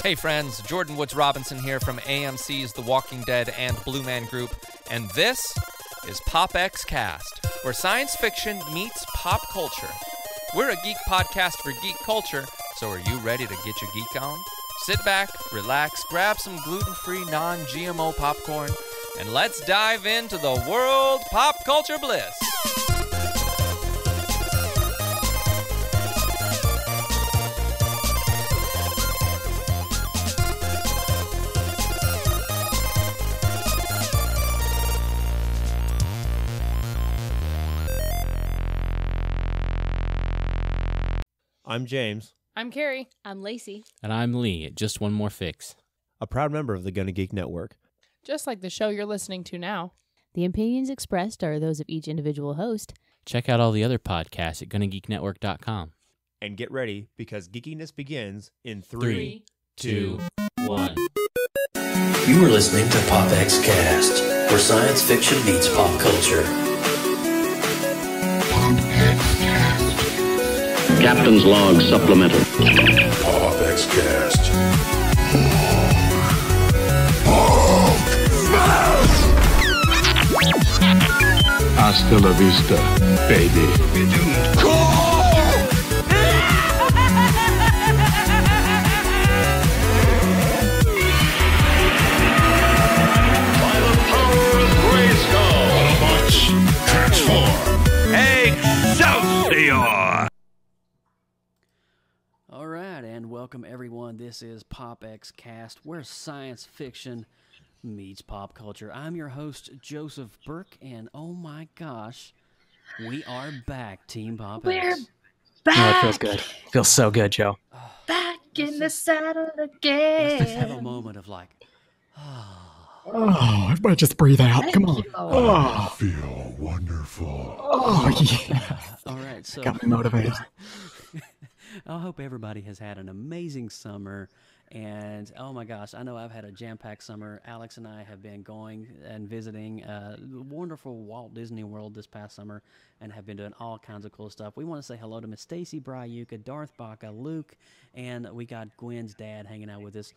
Hey friends, Jordan Woods Robinson here from AMC's The Walking Dead and Blue Man Group, and this is PopXcast, where science fiction meets pop culture. We're a geek podcast for geek culture, so are you ready to get your geek on? Sit back, relax, grab some gluten-free, non-GMO popcorn, and let's dive into the world pop culture bliss. I'm James. I'm Carrie. I'm Lacey. And I'm Lee at Just One More Fix, A proud member of the Gonna Geek Network. Just like the show you're listening to now. The opinions expressed are those of each individual host. Check out all the other podcasts at GonnaGeekNetwork.com. And get ready, because geekiness begins in 3, 2, 1. You are listening to PopXcast, where science fiction meets pop culture. Captain's Log Supplemental. PopXcast. Hasta la vista, baby. By the power of Grayskull, Autobots, transform. Excelsior! All right, and welcome everyone. This is PopXcast, where science fiction meets pop culture. I'm your host, Joseph Burke, and oh my gosh, we are back, Team PopX. We're back. Oh, it feels good. Feels so good, Joe. Back in the saddle Let's again. just have a moment of like, Oh, everybody just breathe out. Come on. I feel wonderful. Oh, yeah. all right, so Got me motivated. I hope everybody has had an amazing summer. And oh my gosh, I know I've had a jam-packed summer. Alex and I have been going and visiting the wonderful Walt Disney World this past summer and have been doing all kinds of cool stuff. We want to say hello to Miss Stacy Bryuka, Darth Baca, Luke, and we got Gwen's dad hanging out with us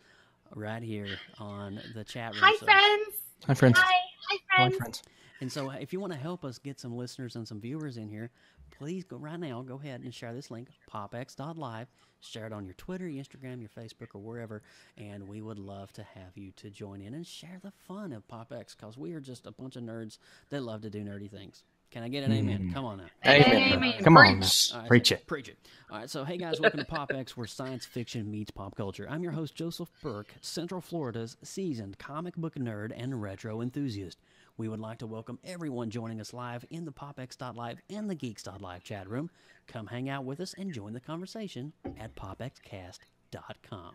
right here on the chat room. Hi, friends. Hi, friends. Hi, Hi, friends. friends. And so if you want to help us get some listeners and some viewers in here, please go right now, go ahead and share this link, popx.live. Share it on your Twitter, your Instagram, your Facebook, or wherever, and we would love to have you to join in and share the fun of PopX, because we are just a bunch of nerds that love to do nerdy things. Can I get an amen? Come on now. Amen. Come on. Preach. All right, Preach it. Preach it. All right, so hey guys, welcome to PopX, where science fiction meets pop culture. I'm your host, Joseph Burke, Central Florida's seasoned comic book nerd and retro enthusiast. We would like to welcome everyone joining us live in the PopX.live and the Geeks.live chat room. Come hang out with us and join the conversation at PopXcast.com.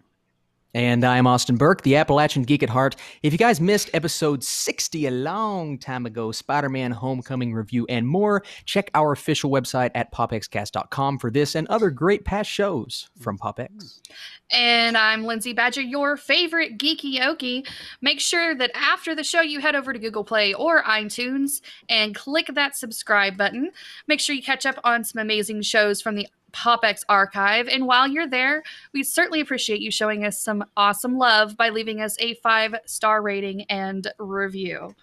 And I'm Austin Burke, the Appalachian Geek at heart. If you guys missed episode 60 a long time ago, Spider-Man Homecoming review and more, check our official website at popxcast.com for this and other great past shows from PopX. And I'm Lindsay Badger, your favorite geeky okie. Make sure that after the show you head over to Google Play or iTunes and click that subscribe button. Make sure you catch up on some amazing shows from the PopX archive. And while you're there, we certainly appreciate you showing us some awesome love by leaving us a 5-star rating and review.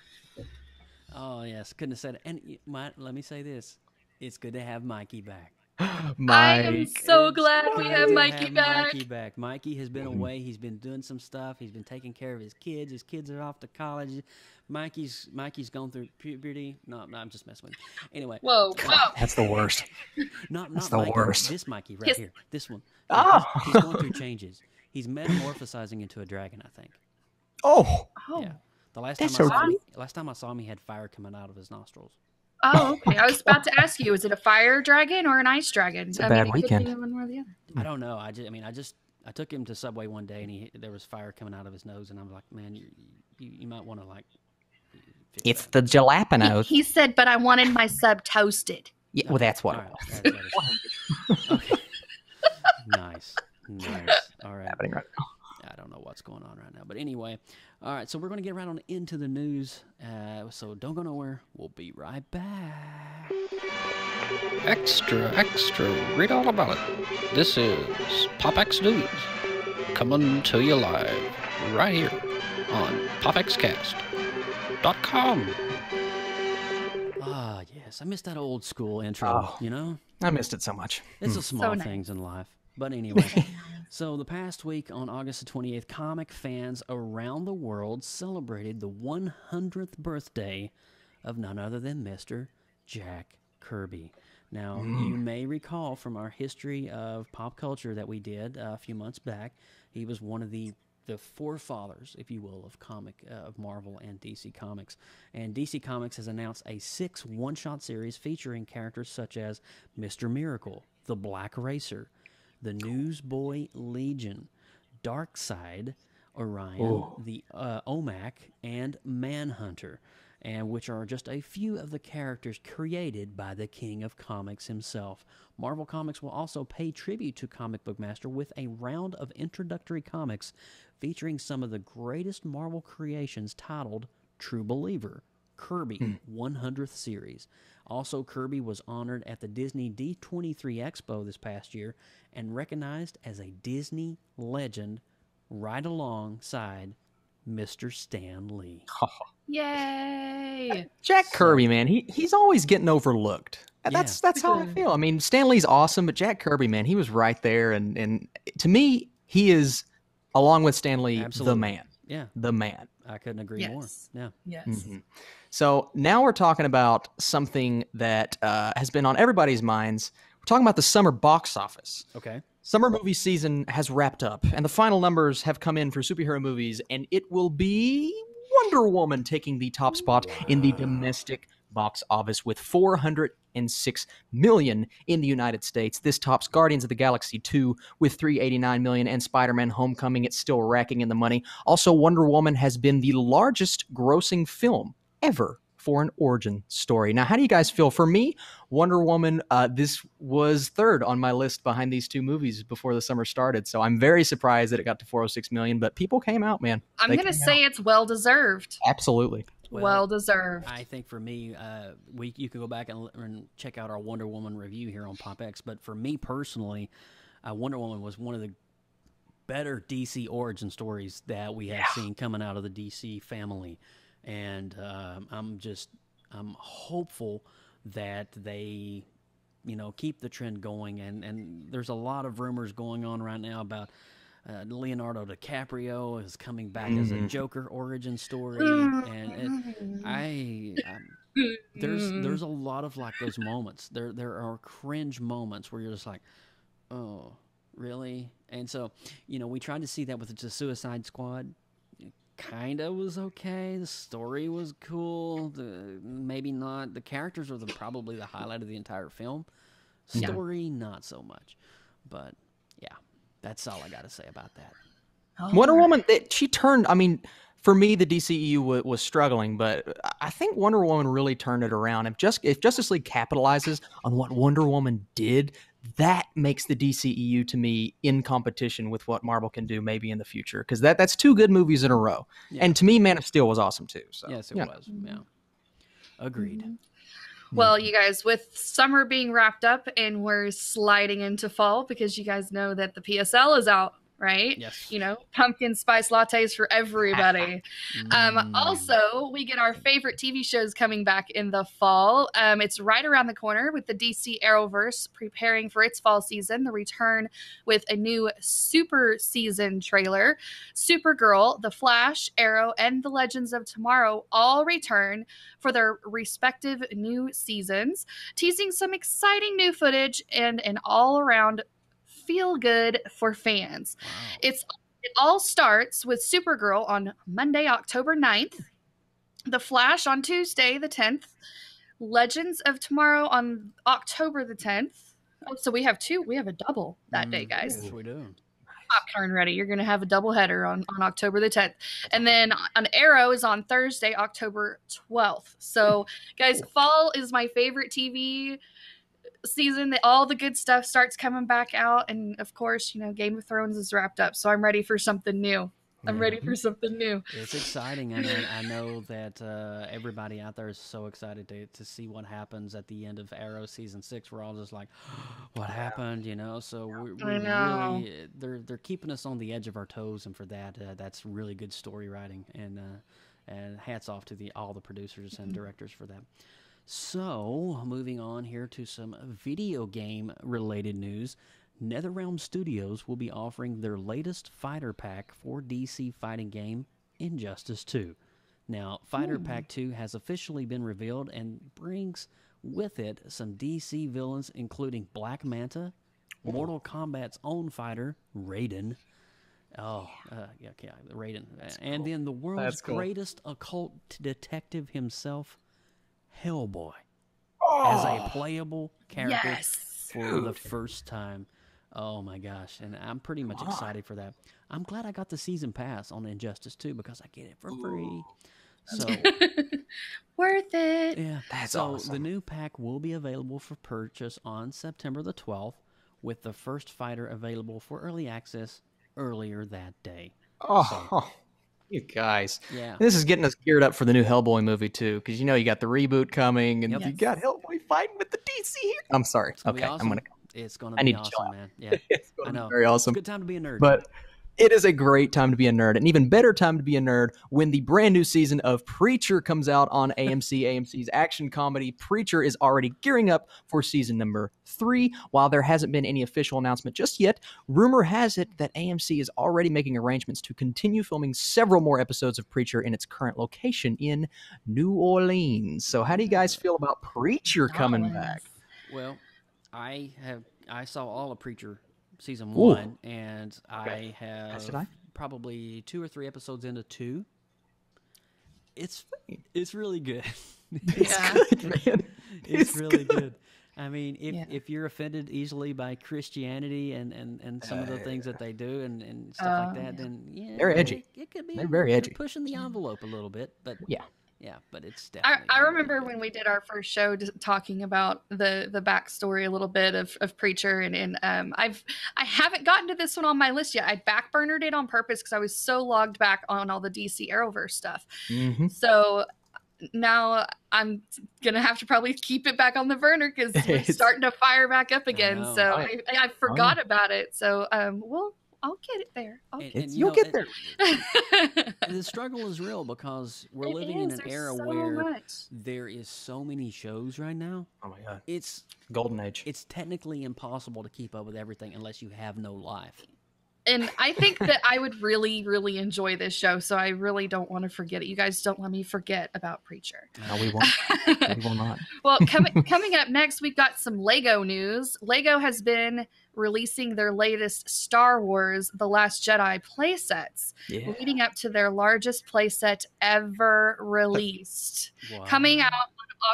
Oh, yes. Couldn't have said it. And let me say this. It's good to have Mikey back. I am so glad we have Mikey back. Mikey has been away. He's been doing some stuff. He's been taking care of his kids. His kids are off to college. Mikey's gone through puberty. No, I'm just messing with you. Anyway. Whoa. That's the worst. Not the Mikey, worst. This Mikey right here. This one. Oh. He's going through changes. He's metamorphosizing into a dragon, I think. Oh. Yeah. The last That's time so I saw him, he had fire coming out of his nostrils. Oh, okay. I was about to ask you, is it a fire dragon or an ice dragon? It's a bad it could weekend. be one or the other. I don't know. I took him to Subway one day and there was fire coming out of his nose, and I'm like, man, you might want to like. It's the jalapeno. He said, but I wanted my sub toasted. Yeah, well, that's what All it right. was. Okay. Nice. All right. Happening right now. I don't know what's going on right now. But anyway, all right, so we're going to get right on into the news. So don't go nowhere. We'll be right back. Extra, read all about it. This is PopX News. coming to you live right here on PopXcast.com. Ah, yes. I missed that old school intro, you know? I missed it so much. It's the small things in life. But anyway, so the past week on August the 28th, comic fans around the world celebrated the 100th birthday of none other than Mr. Jack Kirby. Now, you may recall from our history of pop culture that we did a few months back, he was one of the forefathers, if you will, of Marvel and DC Comics. And DC Comics has announced a 6 one-shot series featuring characters such as Mr. Miracle, the Black Racer, the Newsboy Legion, Darkseid, Orion, the OMAC, and Manhunter, and which are just a few of the characters created by the King of Comics himself. Marvel Comics will also pay tribute to Comic Book Master with a round of introductory comics featuring some of the greatest Marvel creations titled True Believer, Kirby 100th Series. Also, Kirby was honored at the Disney D23 Expo this past year and recognized as a Disney legend right alongside Mr. Stan Lee. Yay! Jack Kirby, man, he's always getting overlooked. That's how I feel. I mean, Stan Lee's awesome, but Jack Kirby, man, he was right there, and to me, he is, along with Stan Lee, the man. Yeah, the man. I couldn't agree more. Yeah. Yes. Mm-hmm. So now we're talking about something that has been on everybody's minds. We're talking about the summer box office. Okay. Summer movie season has wrapped up, and the final numbers have come in for superhero movies, and it will be Wonder Woman taking the top spot in the domestic box office with $406 million in the United States. This tops Guardians of the Galaxy 2 with $389 million, and Spider-Man Homecoming, it's still racking in the money. Also, Wonder Woman has been the largest grossing film ever for an origin story. Now, how do you guys feel? For me, Wonder Woman, this was third on my list behind these two movies before the summer started. So I'm very surprised that it got to 406 million, but people came out, man. I'm going to say it's well-deserved. Absolutely. Well-deserved. I think for me, you can go back and check out our Wonder Woman review here on PopX. But for me personally, Wonder Woman was one of the better DC origin stories that we have seen coming out of the DC family. And I'm hopeful that they, keep the trend going. And there's a lot of rumors going on right now about Leonardo DiCaprio is coming back as a Joker origin story, and there's a lot of like those moments. There are cringe moments where you're just like, oh, really? And so we tried to see that with the Suicide Squad. Kind of was okay. The story was cool. Maybe not. The characters are probably the highlight of the entire film. Story, not so much. But yeah, that's all I got to say about that. Wonder Woman, she turned. I mean, for me, the DCEU was struggling, but I think Wonder Woman really turned it around. If Justice League capitalizes on what Wonder Woman did, that makes the DCEU to me in competition with what Marvel can do maybe in the future, because that's two good movies in a row. Yeah. And to me, Man of Steel was awesome too. So yes, it was. Yeah, agreed. Well, you guys, with summer being wrapped up and we're sliding into fall, because you guys know that the PSL is out, right? Yes. Pumpkin spice lattes for everybody. Also, we get our favorite TV shows coming back in the fall. It's right around the corner with the DC Arrowverse preparing for its fall season. The return with a new super season trailer. Supergirl, The Flash, Arrow, and The Legends of Tomorrow all return for their respective new seasons, teasing some exciting new footage and an all-around feel good for fans. Wow. It all starts with Supergirl on Monday, October 9th, The Flash on Tuesday, the 10th, Legends of Tomorrow on October the 10th. Oh, so we have a double that day, guys. Yes, we do. Popcorn ready. You're going to have a double header on October the 10th. And then an Arrow is on Thursday, October 12th. So, guys, fall is my favorite TV season. That all the good stuff starts coming back out, and of course, Game of Thrones is wrapped up, so I'm ready for something new. I'm ready for something new. It's exciting, and I know that everybody out there is so excited to see what happens at the end of Arrow season 6. We're all just like, "What happened?" You know. So we're really they're keeping us on the edge of our toes, and for that, that's really good story writing, and hats off to all the producers and directors for that. So moving on here to some video game related news. NetherRealm Studios will be offering their latest fighter pack for DC fighting game, Injustice 2. Now, Fighter Pack 2 has officially been revealed and brings with it some DC villains, including Black Manta, Mortal Kombat's own fighter, Raiden. Raiden. And then the world's greatest occult detective himself, Hellboy, as a playable character for the first time. Oh my gosh, and I'm pretty much excited for that. I'm glad I got the season pass on Injustice 2 because I get it for free. So worth it. Yeah, that's awesome. The new pack will be available for purchase on September the 12th, with the first fighter available for early access earlier that day. You guys. Yeah. This is getting us geared up for the new Hellboy movie, too, because you got the reboot coming, and you got Hellboy fighting with the DC here. I'm sorry. Okay, awesome. I'm going to go. It's going to be awesome, man. Yeah, I know. Very awesome. It's a good time to be a nerd. But it is a great time to be a nerd. An even better time to be a nerd when the brand new season of Preacher comes out on AMC. AMC's action comedy Preacher is already gearing up for season number 3. While there hasn't been any official announcement just yet, rumor has it that AMC is already making arrangements to continue filming several more episodes of Preacher in its current location in New Orleans. So how do you guys feel about Preacher coming back? Well, I saw all of Preacher season 1, and I have probably 2 or 3 episodes into 2. It's really good. It's good, man. It's really good. I mean, if you're offended easily by Christianity and some of the things that they do and stuff like that, then they're edgy. It could be. They're very edgy. Pushing the envelope a little bit, but yeah, but it's definitely. I remember when we did our first show talking about the backstory a little bit of Preacher, and I haven't gotten to this one on my list yet. I backburnered it on purpose because I was so logged back on all the DC Arrowverse stuff. Mm-hmm. So now I'm gonna have to probably keep it back on the burner because we're starting to fire back up again. So I forgot about it. So I'll get it there. You'll get there. The struggle is real because we're living in an era where there is so many shows right now. Oh my God. It's golden age. It's technically impossible to keep up with everything unless you have no life. And I think that I would really, really enjoy this show, so I really don't want to forget it. You guys don't let me forget about Preacher. No, we won't. We will not. Well, coming up next, we've got some Lego news. Lego has been releasing their latest Star Wars The Last Jedi playsets, leading up to their largest playset ever released. Wow. Coming out on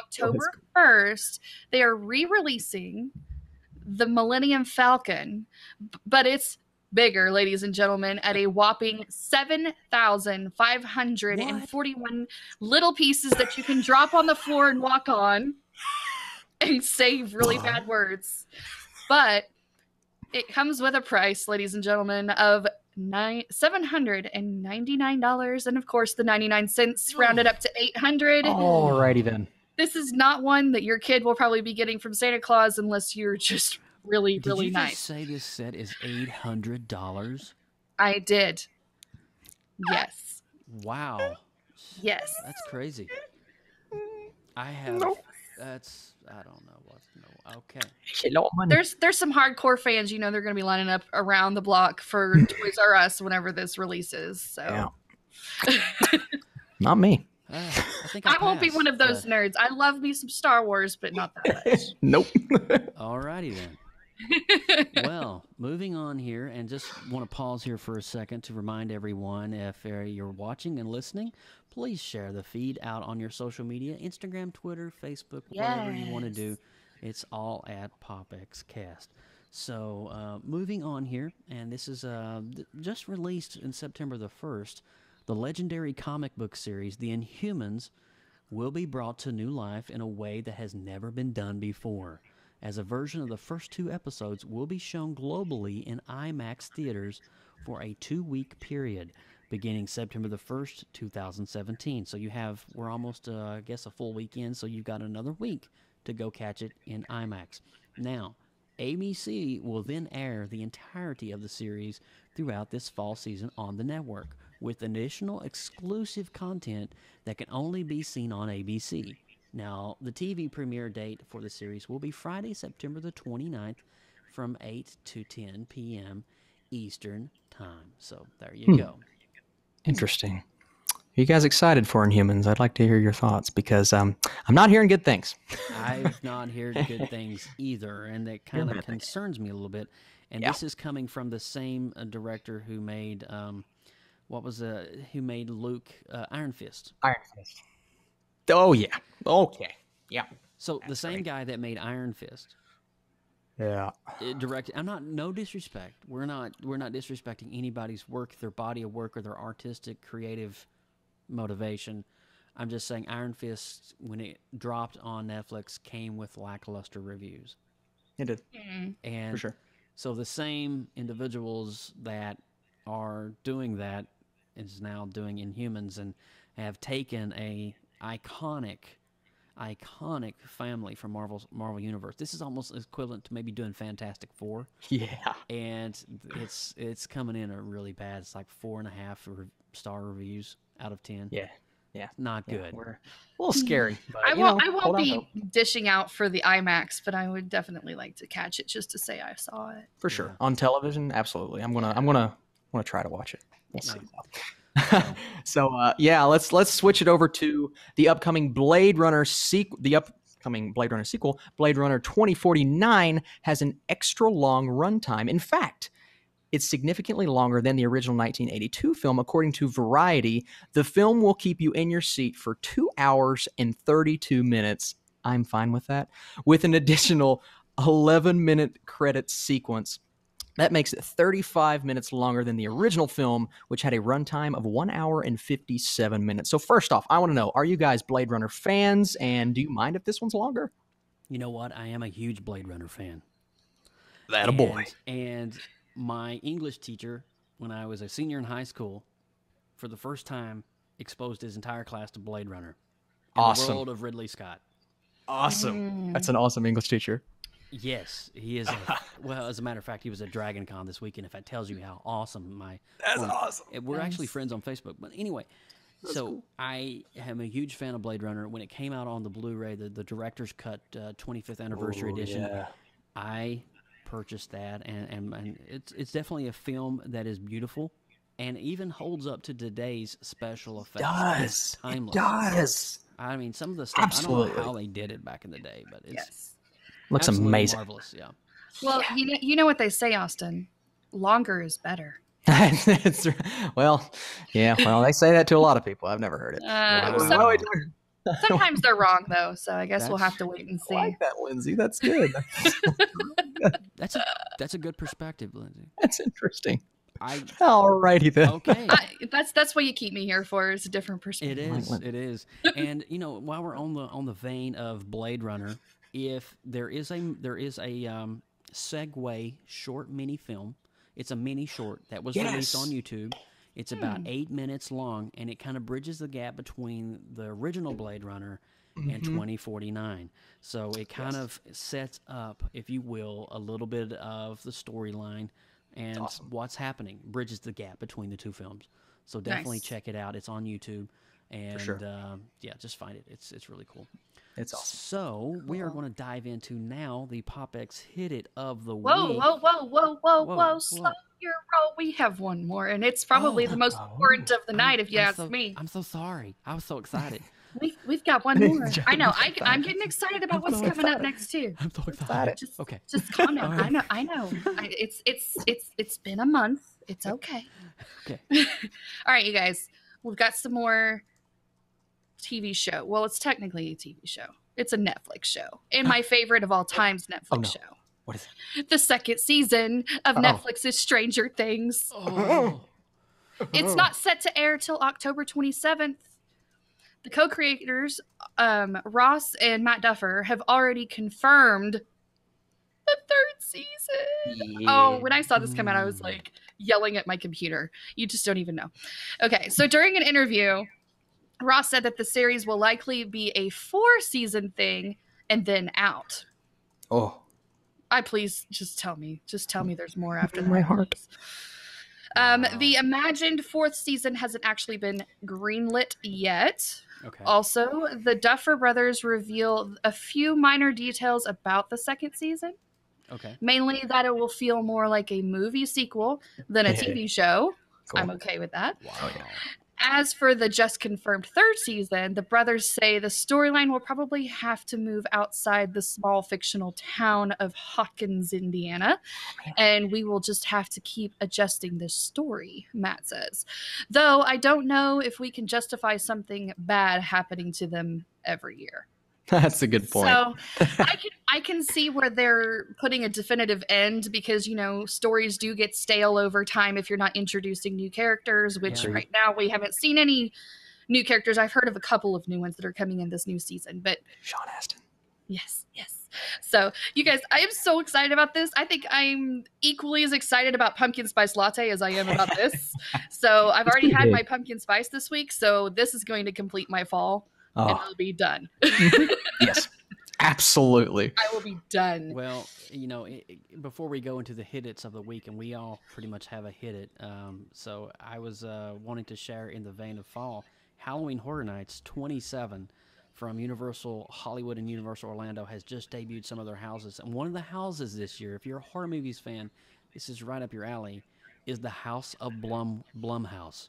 October 1st, they are re-releasing the Millennium Falcon, but it's bigger, ladies and gentlemen, at a whopping 7,541 little pieces that you can drop on the floor and walk on and say really bad words. But it comes with a price, ladies and gentlemen, of $799, and of course the 99 cents rounded up to $800. Alrighty then. This is not one that your kid will probably be getting from Santa Claus unless you're just really nice. Did you just say this set is $800? I did. Yes. Wow. Yes. That's crazy. I have. That's. I don't know what. No. Okay. There's some hardcore fans. They're going to be lining up around the block for Toys R Us whenever this releases. So. Yeah. Not me. I won't be one of those nerds. I love me some Star Wars, but not that much. Nope. Alrighty then. Well, moving on here, and just want to pause here for a second to remind everyone, if you're watching and listening, please share the feed out on your social media, Instagram, Twitter, Facebook, whatever you want to do. It's all at PopXcast. So moving on here, and this is just released in September the 1st, the legendary comic book series, The Inhumans, will be brought to new life in a way that has never been done before, as a version of the first 2 episodes will be shown globally in IMAX theaters for a 2-week period, beginning September the 1st, 2017. So we're almost, I guess, a full weekend, so you've got another week to go catch it in IMAX. Now, ABC will then air the entirety of the series throughout this fall season on the network, with additional exclusive content that can only be seen on ABC. Now, the TV premiere date for the series will be Friday, September the 29th from 8 to 10 p.m. Eastern Time. So there you go. Interesting. Are you guys excited for Inhumans? I'd like to hear your thoughts because I'm not hearing good things. I've not heard good things either, and that kind of concerns me a little bit. And this is coming from the same director who made who made Luke Iron Fist. Iron Fist. Oh yeah. Okay. Yeah. So the same guy that made Iron Fist. Yeah. Directed. No disrespect. We're not disrespecting anybody's work, their body of work, or their artistic, creative motivation. I'm just saying Iron Fist, when it dropped on Netflix, came with lackluster reviews. It did. And for sure. So the same individuals that are doing that is now doing Inhumans and have taken a iconic family from Marvel Universe. This is almost equivalent to maybe doing Fantastic Four. Yeah. And it's coming in a really bad. It's like 4.5 star reviews out of 10. Yeah. Yeah. Not good. We're a little scary. But, I won't be dishing out for the IMAX, but I would definitely like to catch it just to say I saw it. For sure. On television, absolutely. I'm gonna try to watch it. We'll see. So let's switch it over to the upcoming Blade Runner sequel. The upcoming Blade Runner sequel, Blade Runner 2049, has an extra long runtime. In fact, it's significantly longer than the original 1982 film. According to Variety, the film will keep you in your seat for 2 hours and 32 minutes. I'm fine with that. With an additional 11-minute credit sequence. That makes it 35 minutes longer than the original film, which had a runtime of 1 hour and 57 minutes. So first off, I want to know, are you guys Blade Runner fans, and do you mind if this one's longer? You know what? I am a huge Blade Runner fan. That a boy. And my English teacher, when I was a senior in high school, for the first time, exposed his entire class to Blade Runner. Awesome. The world of Ridley Scott. Awesome. That's an awesome English teacher. Yes, he is. Well, as a matter of fact, he was at Dragon Con this weekend. If that tells you how awesome awesome. We're actually friends on Facebook. But anyway, cool. I am a huge fan of Blade Runner. When it came out on the Blu-ray, the director's cut 25th anniversary edition, I purchased that, and it's definitely a film that is beautiful and even holds up to today's special effects. It does. I mean, some of the stuff, Absolutely. I don't know how they did it back in the day, but it's looks amazing. Marvelous, yeah. Well, you know what they say, Austin. Longer is better. Well, they say that to a lot of people. I've never heard it. Sometimes they're wrong, though, so I guess we'll have to wait and see. I like that, Lindsay. That's good. That's a good perspective, Lindsay. That's interesting. All righty then. Okay. That's what you keep me here for, is a different perspective. It is. And while we're on the vein of Blade Runner, if there is a Segway short mini film, it's a mini short that was released on YouTube. It's about 8 minutes long, and it kind of bridges the gap between the original Blade Runner and 2049. So it kind of sets up, if you will, a little bit of the storyline and what's happening, bridges the gap between the two films. So definitely check it out. It's on YouTube. And just find it. It's really cool. It's awesome. So we are going to dive into now the PopX Hit It of the Week. Whoa. Slow your roll. We have one more, and it's probably the most important of the night, if you ask me. I'm so sorry. I was so excited. We've got one more. I know. I'm getting excited about what's coming up next too. I'm so excited. Just calm down. Right. I know. It's been a month. It's okay. Okay. All right, you guys. We've got some more TV show. Well, it's technically a TV show. It's a Netflix show. And my favorite of all time's Netflix show. What is it? The second season of Netflix's Stranger Things. It's not set to air till October 27th. The co-creators, Ross and Matt Duffer, have already confirmed the third season. Oh, when I saw this come out, I was like yelling at my computer. You just don't even know. Okay, so during an interview, Ross said that the series will likely be a 4-season thing and then out. Oh. Please just tell me there's more after that. My heart. The imagined 4th season hasn't actually been greenlit yet. Okay. Also, the Duffer Brothers reveal a few minor details about the 2nd season. Okay. Mainly that it will feel more like a movie sequel than a TV show. Cool. I'm okay with that. Wow. As for the just confirmed 3rd season, the brothers say the storyline will probably have to move outside the small fictional town of Hawkins, Indiana, and we will just have to keep adjusting this story, Matt says. Though I don't know if we can justify something bad happening to them every year. That's a good point. So I can see where they're putting a definitive end because, you know, stories do get stale over time if you're not introducing new characters, which right now we haven't seen any new characters. I've heard of a couple of new ones that are coming in this new season, but Sean Astin. Yes. So you guys, I am so excited about this. I think I'm equally as excited about pumpkin spice latte as I am about this. So I've already had my pumpkin spice this week. So this is going to complete my fall. And it'll be done. Yes, absolutely. I will be done. Well, you know, before we go into the hit-its of the week, and we all pretty much have a hit-it, so I was wanting to share in the vein of fall, Halloween Horror Nights 27 from Universal Hollywood and Universal Orlando has just debuted some of their houses. And one of the houses this year, if you're a horror movies fan, this is right up your alley, is the House of Blumhouse.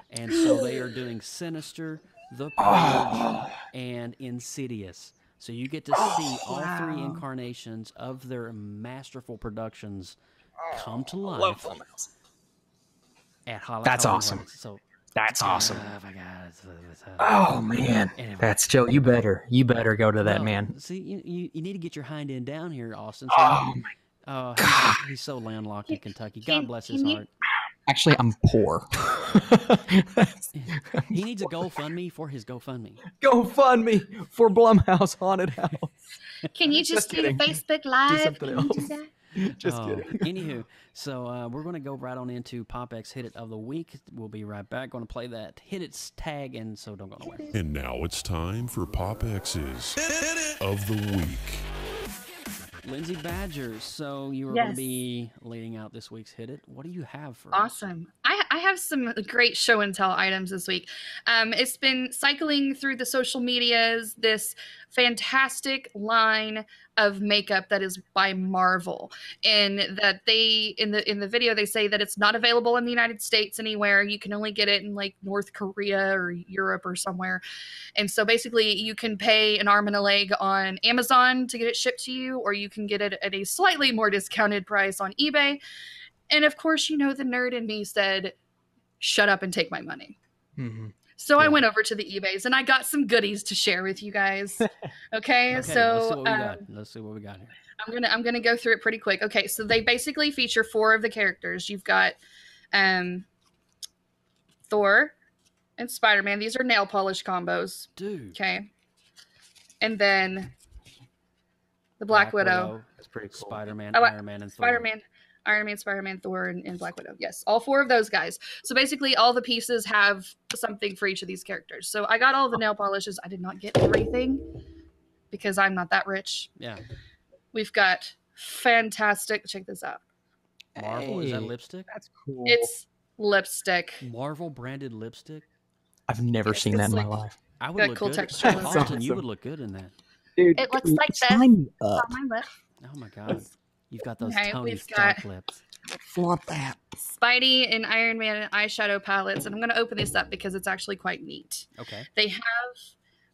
And so they are doing Sinister, The Purge, and Insidious. So you get to see all 3 incarnations of their masterful productions come to life at Halloween. That's awesome. So that's awesome. Oh my God! Oh man, anyway. That's Joe. You better go to that, man. See, you need to get your hind end down here, Austin. Oh my God, he's so landlocked in Kentucky. God bless his heart. Actually, I'm poor. He needs a GoFundMe for his GoFundMe. GoFundMe for Blumhouse Haunted House. Can you just do Facebook Live? Do something else. Just kidding. Anywho, so we're going to go right on into PopX Hit It of the Week. We'll be right back. Going to play that Hit It's tag, and so don't go nowhere. And now it's time for PopX's of the Week. Lindsay Badger, so you are going to be leading out this week's Hit It. What do you have for us? Awesome. I have some great show and tell items this week. It's been cycling through the social medias, this fantastic line of makeup that is by Marvel, and that they in the video they say that it's not available in the United States anywhere. You can only get it in like North Korea or Europe or somewhere. And so basically you can pay an arm and a leg on Amazon to get it shipped to you, or you can get it at a slightly more discounted price on eBay. And of course, you know, the nerd in me said, shut up and take my money. Mm-hmm. So I went over to the eBays and I got some goodies to share with you guys. Okay, so let's see what we got here. I'm gonna go through it pretty quick. Okay, so they basically feature 4 of the characters. You've got Thor and Spider-Man. These are nail polish combos. Dude. Okay. And then the Black Widow. That's pretty cool. Spider-Man, Iron Man, and Thor. Iron Man, Spider-Man, Thor, and Black Widow. Yes, all 4 of those guys. So basically all the pieces have something for each of these characters. So I got all the nail polishes. I did not get everything because I'm not that rich. Yeah. We've got fantastic, check this out. Marvel, is that lipstick? That's cool. It's lipstick. Marvel branded lipstick? I've never seen that in my life. I would look cool good. texture. Austin, you would look good in that. Dude, it looks like this sign on up. my lip. Oh my God. You've got those Okay, Tony we've Stark got- lips. Flaunt that. Spidey and Iron Man eyeshadow palettes, and I'm going to open this up because it's actually quite neat. Okay. They have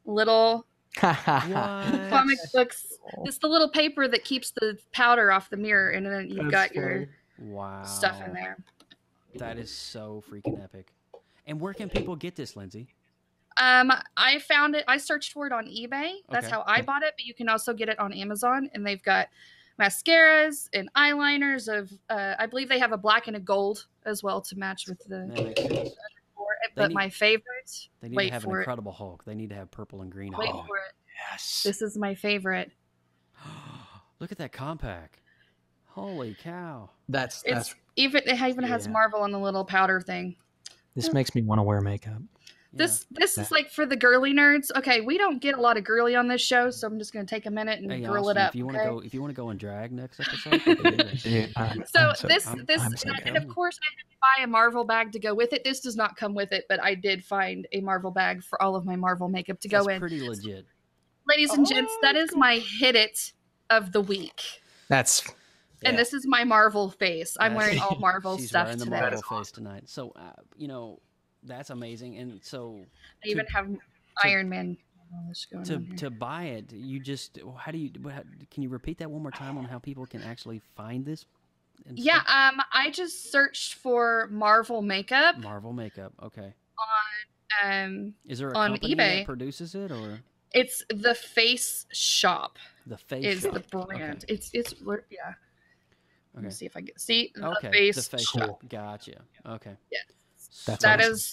little comic books. It's the little paper that keeps the powder off the mirror, and then you've got your stuff in there. That is so freaking epic. And where can people get this, Lindsay? I found it. I searched for it on eBay. That's Okay. how I bought it, but you can also get it on Amazon, and they've got mascaras and eyeliners of I believe they have a black and a gold as well to match with the That makes sense. but my favorite, They need wait to have an for it. Incredible Hulk. They need to have purple and green. Wait Hulk. for it. Yes. This is my favorite. Look at that compact. Holy cow! That's It even has Marvel on the little powder thing. this makes me want to wear makeup. This is like for the girly nerds. Okay, we don't get a lot of girly on this show, so I'm just gonna take a minute and grill Austin, it up. If you want to go and drag next episode, and of course I had to buy a Marvel bag to go with it. This does not come with it, but I did find a Marvel bag for all of my Marvel makeup to go in. Pretty legit. Ladies and gents, that is my hit it of the week. And this is my Marvel face. I'm wearing all Marvel stuff today. She's wearing the Marvel face tonight. So, that's amazing. And so... I even have Iron Man going on here. To buy it, you just... can you repeat that one more time on how people can actually find this? Yeah, I just searched for Marvel makeup. Marvel makeup, okay. On is there a on company eBay that produces it, or... It's The Face Shop. The Face is Shop. the brand. Okay. It's yeah. Let me see if I get The Face Shop. Shop. Gotcha. Okay. Yes. That's the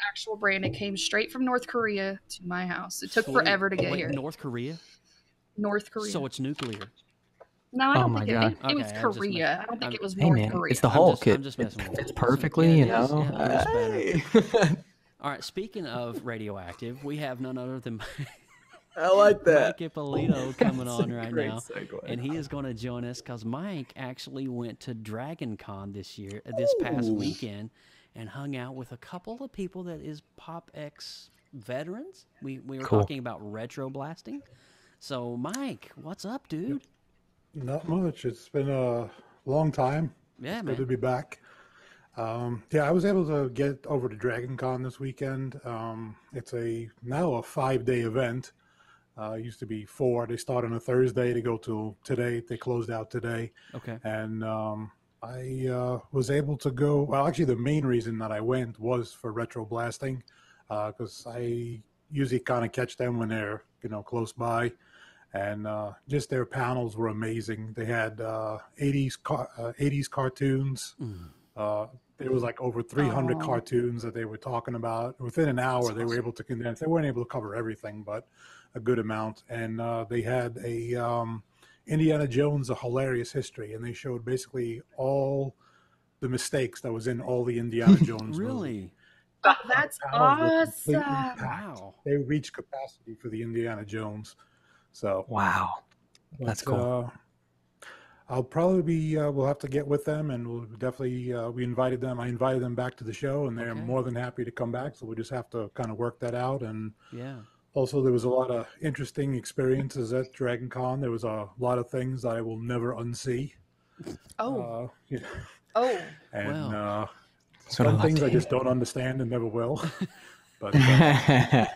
actual brand. It came straight from North Korea to my house. It took forever to get here. North Korea? North Korea. So it's nuclear. No, I don't think it was Korea. I don't think it was North Korea. It's the Hulk. I'm just messing with it's perfectly, All right, speaking of radioactive, we have none other than I like that. Mike Ippolito coming on right great now, segue. and he is going to join us because Mike actually went to Dragon Con this past weekend, and hung out with a couple of people that is PopX veterans. We were talking about retro blasting. So, Mike, what's up, dude? Not much. It's been a long time. Yeah, it's man. Good to be back. I was able to get over to Dragon Con this weekend. It's now a 5-day event. It used to be 4. They start on a Thursday. They go till today. They closed out today. Okay. And I was able to go. Well, actually, the main reason that I went was for retro blasting, because I usually kind of catch them when they're close by, and just their panels were amazing. They had 80s cartoons. There was like over 300 cartoons that they were talking about. Within an hour, they were able to condense. They weren't able to cover everything, but a good amount. And they had a Indiana Jones, A Hilarious History, and they showed basically all the mistakes that was in all the Indiana Jones Really? That's awesome. Wow. They reached capacity for the Indiana Jones. So wow. That's cool. I'll probably be, we'll have to get with them, and we'll definitely, I invited them back to the show, and they're more than happy to come back. So we just have to kind of work that out. And also there was a lot of interesting experiences at Dragon Con. There was a lot of things that I will never unsee. And some things I just don't understand and never will. But I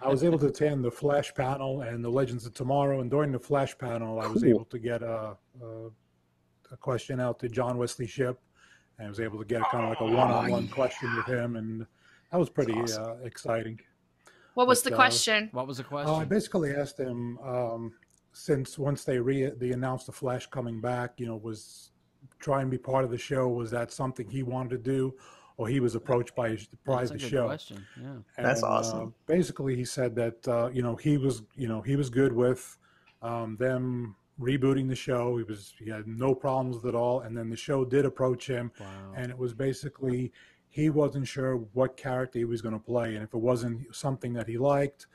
was able to attend the Flash panel and the Legends of Tomorrow. And during the Flash panel, I was able to get a question out to John Wesley Shipp. And I was able to get kind of like a one-on-one question with him. And that was pretty exciting. What was the question? What was the question? I basically asked him, since once they announced the Flash coming back, was try and be part of the show. Was that something he wanted to do? Or he was approached by the show. Question. Yeah. And, that's awesome. Basically, he said that he was good with them rebooting the show. He had no problems with it all. And then the show did approach him, and it was basically he wasn't sure what character he was going to play, and if it wasn't something that he liked,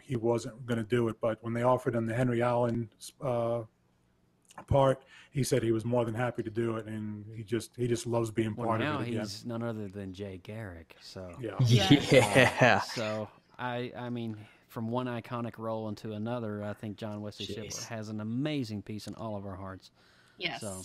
he wasn't going to do it. But when they offered him the Henry Allen part, he said he was more than happy to do it, and he just loves being part of it again. Now he's none other than Jay Garrick. So So I mean, from one iconic role into another, I think John Wesley Shipp has an amazing piece in all of our hearts. Yes. So.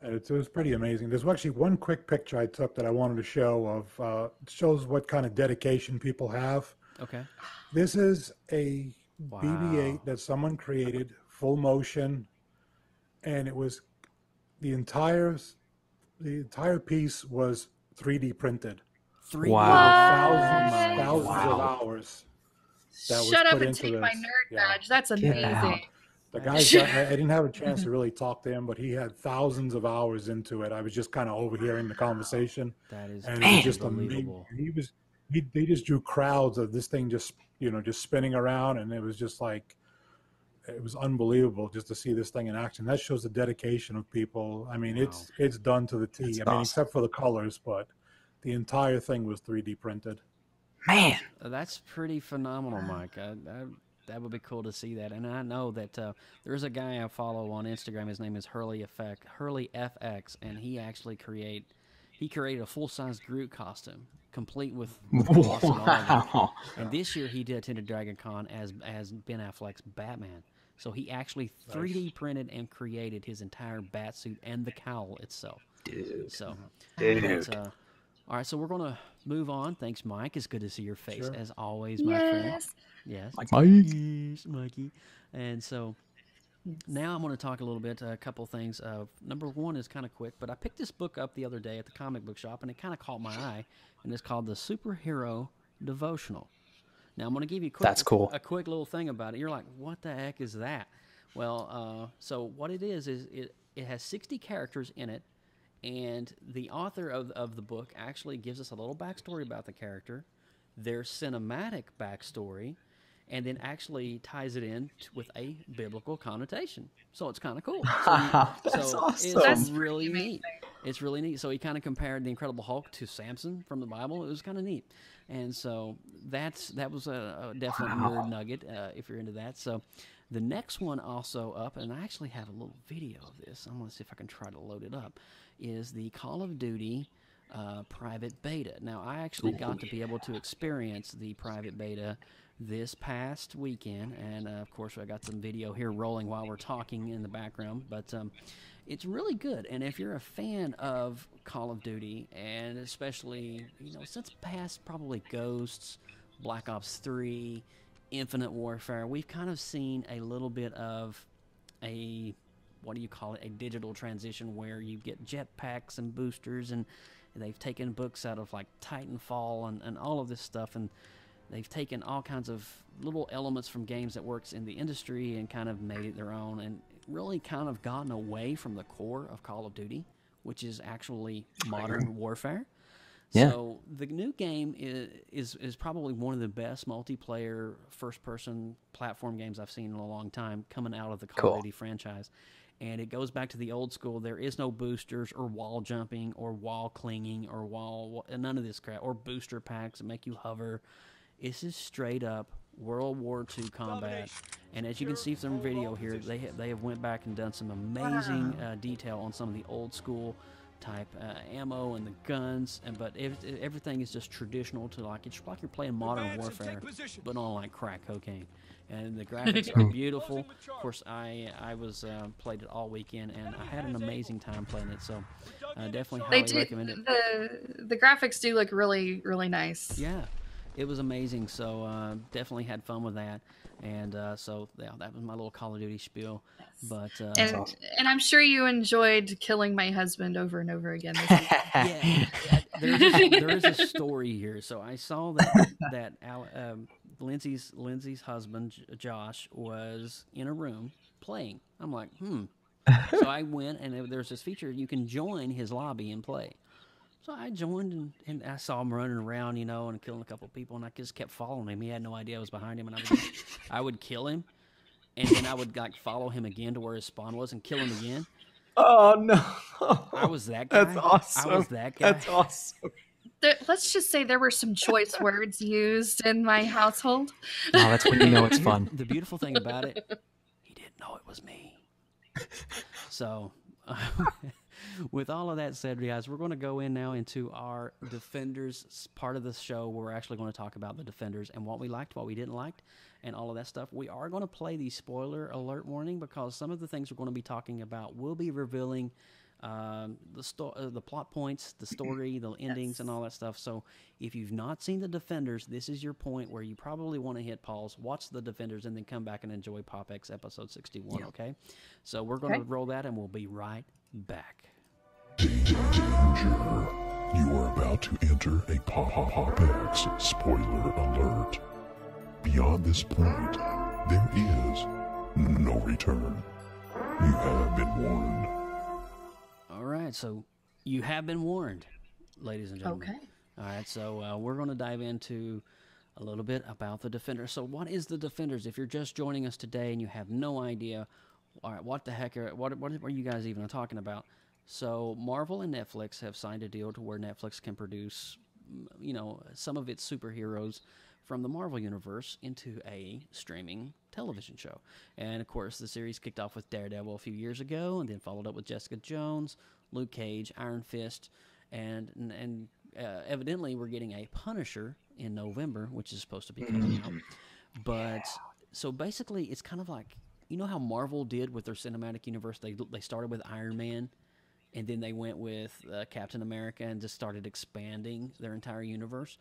It was pretty amazing. There's actually one quick picture I took that I wanted to show of it shows what kind of dedication people have. Okay. This is a BB-8 that someone created, full motion, and it was the entire piece was 3D printed. Thousands of hours. Shut up and take my nerd badge. That's amazing. The guy, I didn't have a chance to really talk to him, but he had thousands of hours into it. I was just kind of overhearing the conversation. That is just unbelievable. They just drew crowds of this thing just spinning around, and it was just like it was unbelievable just to see this thing in action. That shows the dedication of people. I mean, it's done to the T. That's I mean, awesome. except for the colors, but the entire thing was 3D printed. Man, That's pretty phenomenal, Mike. That would be cool to see that. And I know that there's a guy I follow on Instagram. His name is Hurley FX, and he actually created a full-size Groot costume, complete with gloss and all of that. Wow. And this year he attended Dragon Con as Ben Affleck's Batman. So he actually 3D printed and created his entire bat suit and the cowl itself. Dude. So, Dude. but, all right, so we're going to move on. Thanks, Mike. It's good to see your face, Sure. as always, my friend. Yes. Mike. Yes, Mikey. And so now I'm going to talk a little bit, a couple things. Number one is kind of quick, but I picked this book up the other day at the comic book shop, and it kind of caught my eye, and it's called The Superhero Devotional. Now, I'm going to give you That's cool. a quick little thing about it. You're like, what the heck is that? Well, so what it is it has 60 characters in it, and the author of the book actually gives us a little backstory about the character, their cinematic backstory, and then actually ties it in with a biblical connotation. So it's kind of cool. That's awesome. It's really neat. It's really neat. So he kind of compared the Incredible Hulk to Samson from the Bible. It was kind of neat. And so that was a definite nerd nugget if you're into that. So the next one also up, and I actually have a little video of this. I'm going to see if I can try to load it up, is the Call of Duty private beta. Now, I actually got to be able to experience the private beta this past weekend, and of course I got some video here rolling while we're talking in the background, but it's really good. And if you're a fan of Call of Duty, and especially, since past probably Ghosts, Black Ops 3, Infinite Warfare, we've kind of seen a little bit of a digital transition where you get jetpacks and boosters, and they've taken books out of like Titanfall and all of this stuff, and they've taken all kinds of little elements from games that works in the industry and kind of made it their own, and really kind of gotten away from the core of Call of Duty, which is actually modern warfare. Yeah. So the new game is probably one of the best multiplayer first-person platform games I've seen in a long time coming out of the Call of Duty franchise. And it goes back to the old school. There is no boosters or wall jumping or wall clinging or none of this crap, or booster packs that make you hover. This is straight up World War II combat, and as you can see from the video here, they have went back and done some amazing detail on some of the old school type ammo and the guns, but everything is just traditional to it's like you're playing Modern Warfare, but on like crack cocaine. And the graphics are beautiful. Of course, I was played it all weekend, and I had an amazing time playing it. So definitely highly recommend it. The graphics do look really, really nice. Yeah. It was amazing, so definitely had fun with that, and so that was my little Call of Duty spiel. But and I'm sure you enjoyed killing my husband over and over again. There is a story here. So I saw that Lindsay's husband Josh was in a room playing. I'm like, So I went, and there's this feature you can join his lobby and play. So I joined, and I saw him running around, and killing a couple of people, and I just kept following him. He had no idea I was behind him, and I would kill him, and then I would follow him again to where his spawn was and kill him again. Oh, no. I was that guy. That's awesome. I was that guy. That's awesome. Let's just say there were some choice words used in my household. Oh, that's when you know it's fun. The beautiful thing about it, he didn't know it was me. So... with all of that said, guys, we're going to go in now into our Defenders part of the show. Where we're actually going to talk about the Defenders and what we liked, what we didn't like, and all of that stuff. We are going to play the spoiler alert warning because some of the things we're going to be talking about will be revealing the plot points, the story, the endings, and all that stuff. So if you've not seen the Defenders, this is your point where you probably want to hit pause, watch the Defenders, and then come back and enjoy PopX episode 61, Yeah. Okay? So we're going to roll that, and we'll be right back. Danger. You are about to enter a PopX spoiler alert. Beyond this point, there is no return. You have been warned. All right, so you have been warned, ladies and gentlemen. Okay. All right, so we're going to dive into a little bit about the Defenders. So what is the Defenders? If you're just joining us today and you have no idea, all right, what the heck what are you guys even talking about? So Marvel and Netflix have signed a deal to where Netflix can produce, some of its superheroes from the Marvel Universe into a streaming television show. And, of course, the series kicked off with Daredevil a few years ago and then followed up with Jessica Jones, Luke Cage, Iron Fist, and evidently we're getting a Punisher in November, which is supposed to be coming out. But, so basically it's kind of like, you know how Marvel did with their cinematic universe? They started with Iron Man, and then they went with Captain America and just started expanding their entire universe.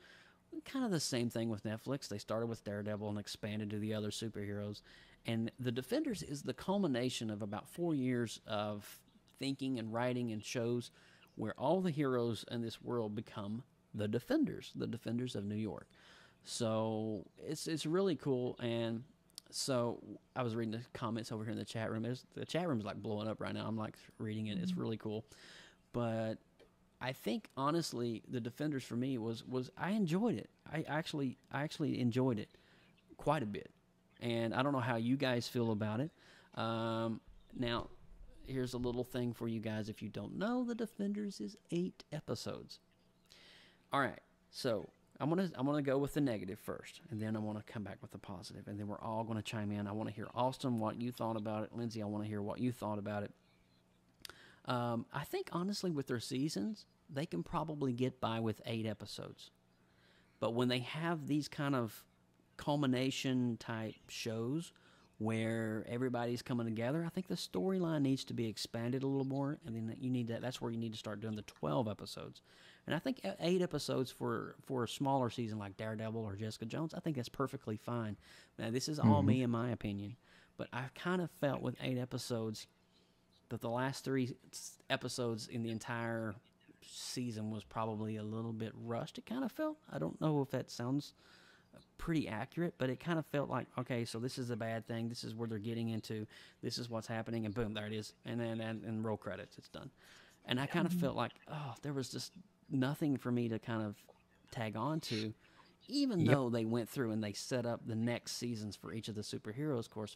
Kind of the same thing with Netflix. They started with Daredevil and expanded to the other superheroes. And The Defenders is the culmination of about 4 years of thinking and writing and shows where all the heroes in this world become the Defenders of New York. So it's really cool. And so I was reading the comments over here in the chat room. The chat room is like blowing up right now. I'm like reading it. It's really cool. But I think honestly, the Defenders for me was I enjoyed it. I actually enjoyed it quite a bit, and I don't know how you guys feel about it. Now, here's a little thing for you guys. If you don't know, the Defenders is 8 episodes. All right, so I'm gonna go with the negative first, and then I want to come back with the positive, and then we're all gonna chime in. I want to hear Austin what you thought about it. Lindsay, I want to hear what you thought about it. I think, honestly, with their seasons, they can probably get by with 8 episodes. But when they have these kind of culmination-type shows where everybody's coming together, I think the storyline needs to be expanded a little more, and then that's where you need to start doing the 12 episodes. And I think 8 episodes for a smaller season like Daredevil or Jessica Jones, I think that's perfectly fine. Now, this is all me, in my opinion. But I kind of felt with 8 episodes that the last 3 episodes in the entire season was probably a little bit rushed. It kind of felt, I don't know if that sounds pretty accurate, but it kind of felt like, okay, so this is a bad thing. This is where they're getting into. This is what's happening, and boom, there it is. And then and roll credits, it's done. And I kind of felt like, there was just nothing for me to kind of tag on to, even though they went through and they set up the next seasons for each of the superheroes. Of course,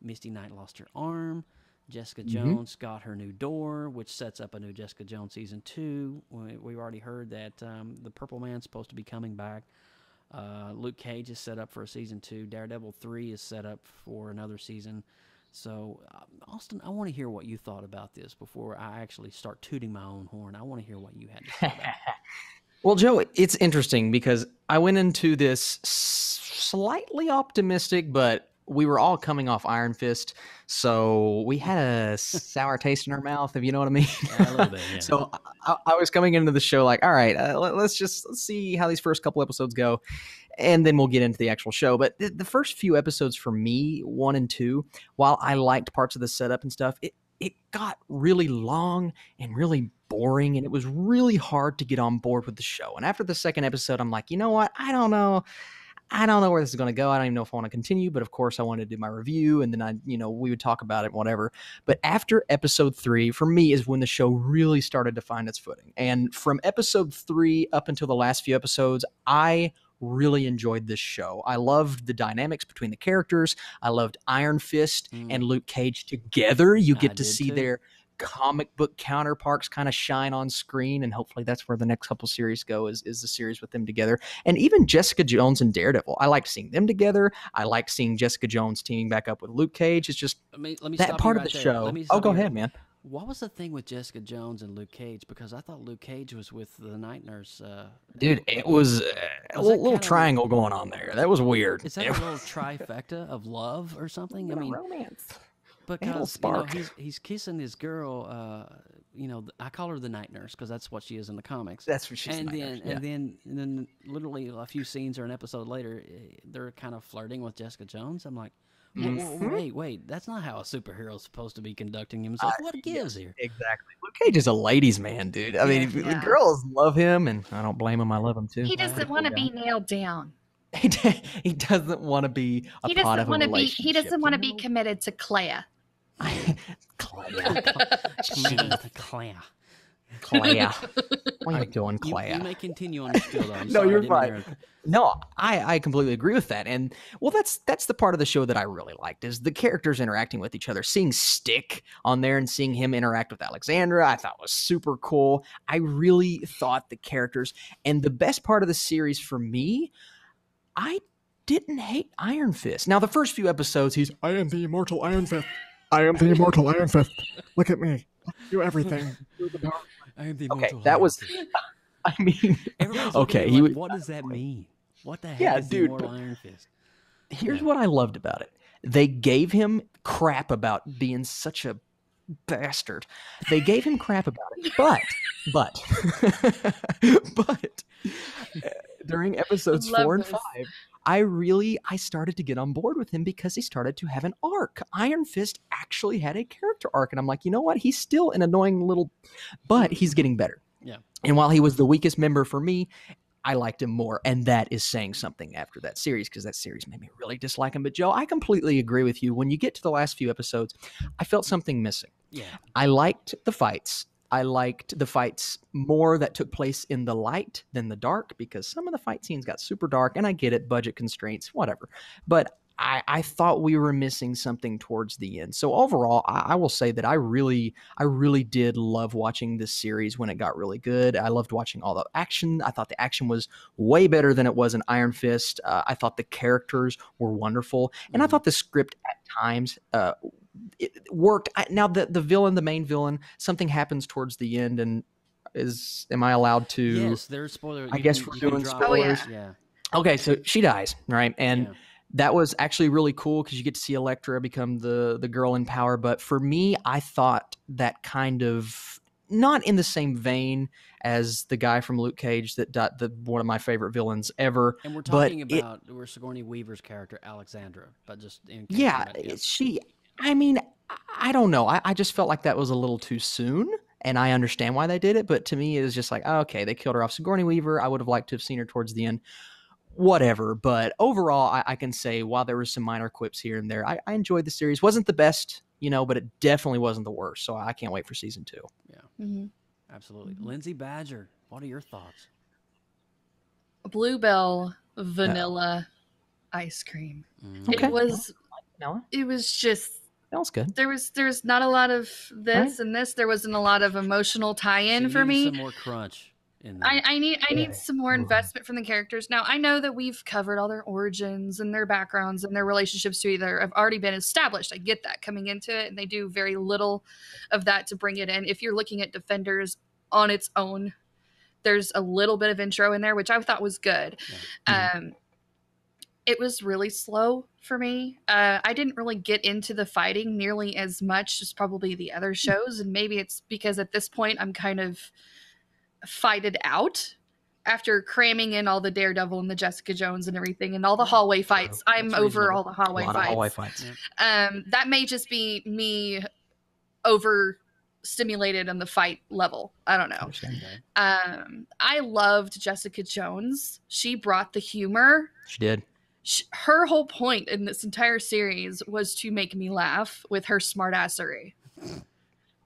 Misty Knight lost her arm. Jessica Jones got her new door, which sets up a new Jessica Jones season 2. We've already heard that the Purple Man's supposed to be coming back. Luke Cage is set up for a season 2. Daredevil 3 is set up for another season. So, Austin, I want to hear what you thought about this before I actually start tooting my own horn. I want to hear what you had to say about it. Well, Joe, it's interesting because I went into this slightly optimistic, but we were all coming off Iron Fist, so we had a sour taste in our mouth, if you know what I mean. Yeah, a little bit, yeah. So I was coming into the show like, all right, let's see how these first couple episodes go, and then we'll get into the actual show. But the first few episodes for me, 1 and 2, while I liked parts of the setup and stuff, it got really long and really boring, and it was really hard to get on board with the show. And after the second episode, I'm like, you know what? I don't know where this is going to go. I don't even know if I want to continue, but of course I wanted to do my review, and then we would talk about it, whatever. But after episode 3, for me, is when the show really started to find its footing. And from episode 3 up until the last few episodes, I really enjoyed this show. I loved the dynamics between the characters. I loved Iron Fist and Luke Cage together. You get to see their comic book counterparts kind of shine on screen, and hopefully that's where the next couple series go, is the series with them together. And even Jessica Jones and Daredevil, I liked seeing them together. I liked seeing Jessica Jones teaming back up with Luke Cage. It's just let me that part of the show. Go ahead, man. What was the thing with Jessica Jones and Luke Cage? Because I thought Luke Cage was with the Night Nurse. Dude, it was a little triangle going on there. That was weird. Is that a little trifecta of love or something? I mean, romance. Because he's kissing his girl. I call her the Night Nurse because that's what she is in the comics. That's what she's. And then literally a few scenes or an episode later, they're kind of flirting with Jessica Jones. I'm like, wait, that's not how a superhero is supposed to be conducting himself. What gives here? Exactly. Luke Cage is a ladies' man, dude. I mean, the girls love him, and I don't blame him. I love him too. He doesn't want to be nailed down. He doesn't want to be a part of a relationship. He doesn't want to be committed to Clea. Claire. Claire. What are you doing, Claire? You may continue on the spiel, though. I'm No, sorry, I you're didn't fine. interrupt. No, I completely agree with that. And well, that's the part of the show that I really liked is the characters interacting with each other. Seeing Stick on there and seeing him interact with Alexandra, I thought was super cool. I really thought the characters, and the best part of the series for me, I didn't hate Iron Fist. Now, the first few episodes, I am the immortal Iron Fist. I am the immortal Iron Fist. Look at me. Do everything. I am the Okay, that was. I mean, okay. What does that mean? What the heck Yeah, is dude, the Immortal Iron Fist? Here's what I loved about it. They gave him crap about being such a bastard. They gave him crap about it, but during episodes 4 and 5, I started to get on board with him because he started to have an arc. Iron Fist actually had a character arc, and I'm like, you know what? He's still an annoying little, but he's getting better. Yeah. And while he was the weakest member for me, I liked him more, and that is saying something after that series because that series made me really dislike him. But Joe, I completely agree with you. When you get to the last few episodes, I felt something missing. Yeah. I liked the fights. I liked the fights more that took place in the light than the dark because some of the fight scenes got super dark, and I get it, budget constraints, whatever. But I thought we were missing something towards the end. So overall, I will say that I really did love watching this series when it got really good. I loved watching all the action. I thought the action was way better than it was in Iron Fist. I thought the characters were wonderful. And I thought the script at times it worked. Now, the main villain, something happens towards the end, and am I allowed to? Yes, there's spoilers. I guess we're doing spoilers. Yeah. Okay, so she dies, right? And that was actually really cool because you get to see Elektra become the girl in power. But for me, I thought that kind of not in the same vein as the guy from Luke Cage that one of my favorite villains ever. And we're talking about Sigourney Weaver's character Alexandra, but just in case she. I mean, I don't know. I just felt like that was a little too soon. And I understand why they did it, but to me, it was just like, oh, okay, they killed her off. Sigourney Weaver, I would have liked to have seen her towards the end. Whatever, but overall, I can say while there were some minor quips here and there, I enjoyed the series. Wasn't the best, but it definitely wasn't the worst. So I can't wait for season 2. Yeah, absolutely. Lindsay Badger, what are your thoughts? Bluebell vanilla ice cream. Okay. It was just. That was good. There's not a lot of this and this. There wasn't a lot of emotional tie-in for me. Some more crunch. I need some more investment from the characters. Now, I know that we've covered all their origins and their backgrounds and their relationships to either have already been established. I get that coming into it, and they do very little of that to bring it in. If you're looking at Defenders on its own, there's a little bit of intro in there, which I thought was good. Yeah. It was really slow for me. I didn't really get into the fighting nearly as much as probably the other shows, and maybe it's because at this point I'm kind of fighted out after cramming in all the Daredevil and the Jessica Jones and everything and all the hallway fights. I'm over all the hallway fights. That may just be me overstimulated on the fight level. I don't know. I loved Jessica Jones. She brought the humor. She did. Her whole point in this entire series was to make me laugh with her smartassery.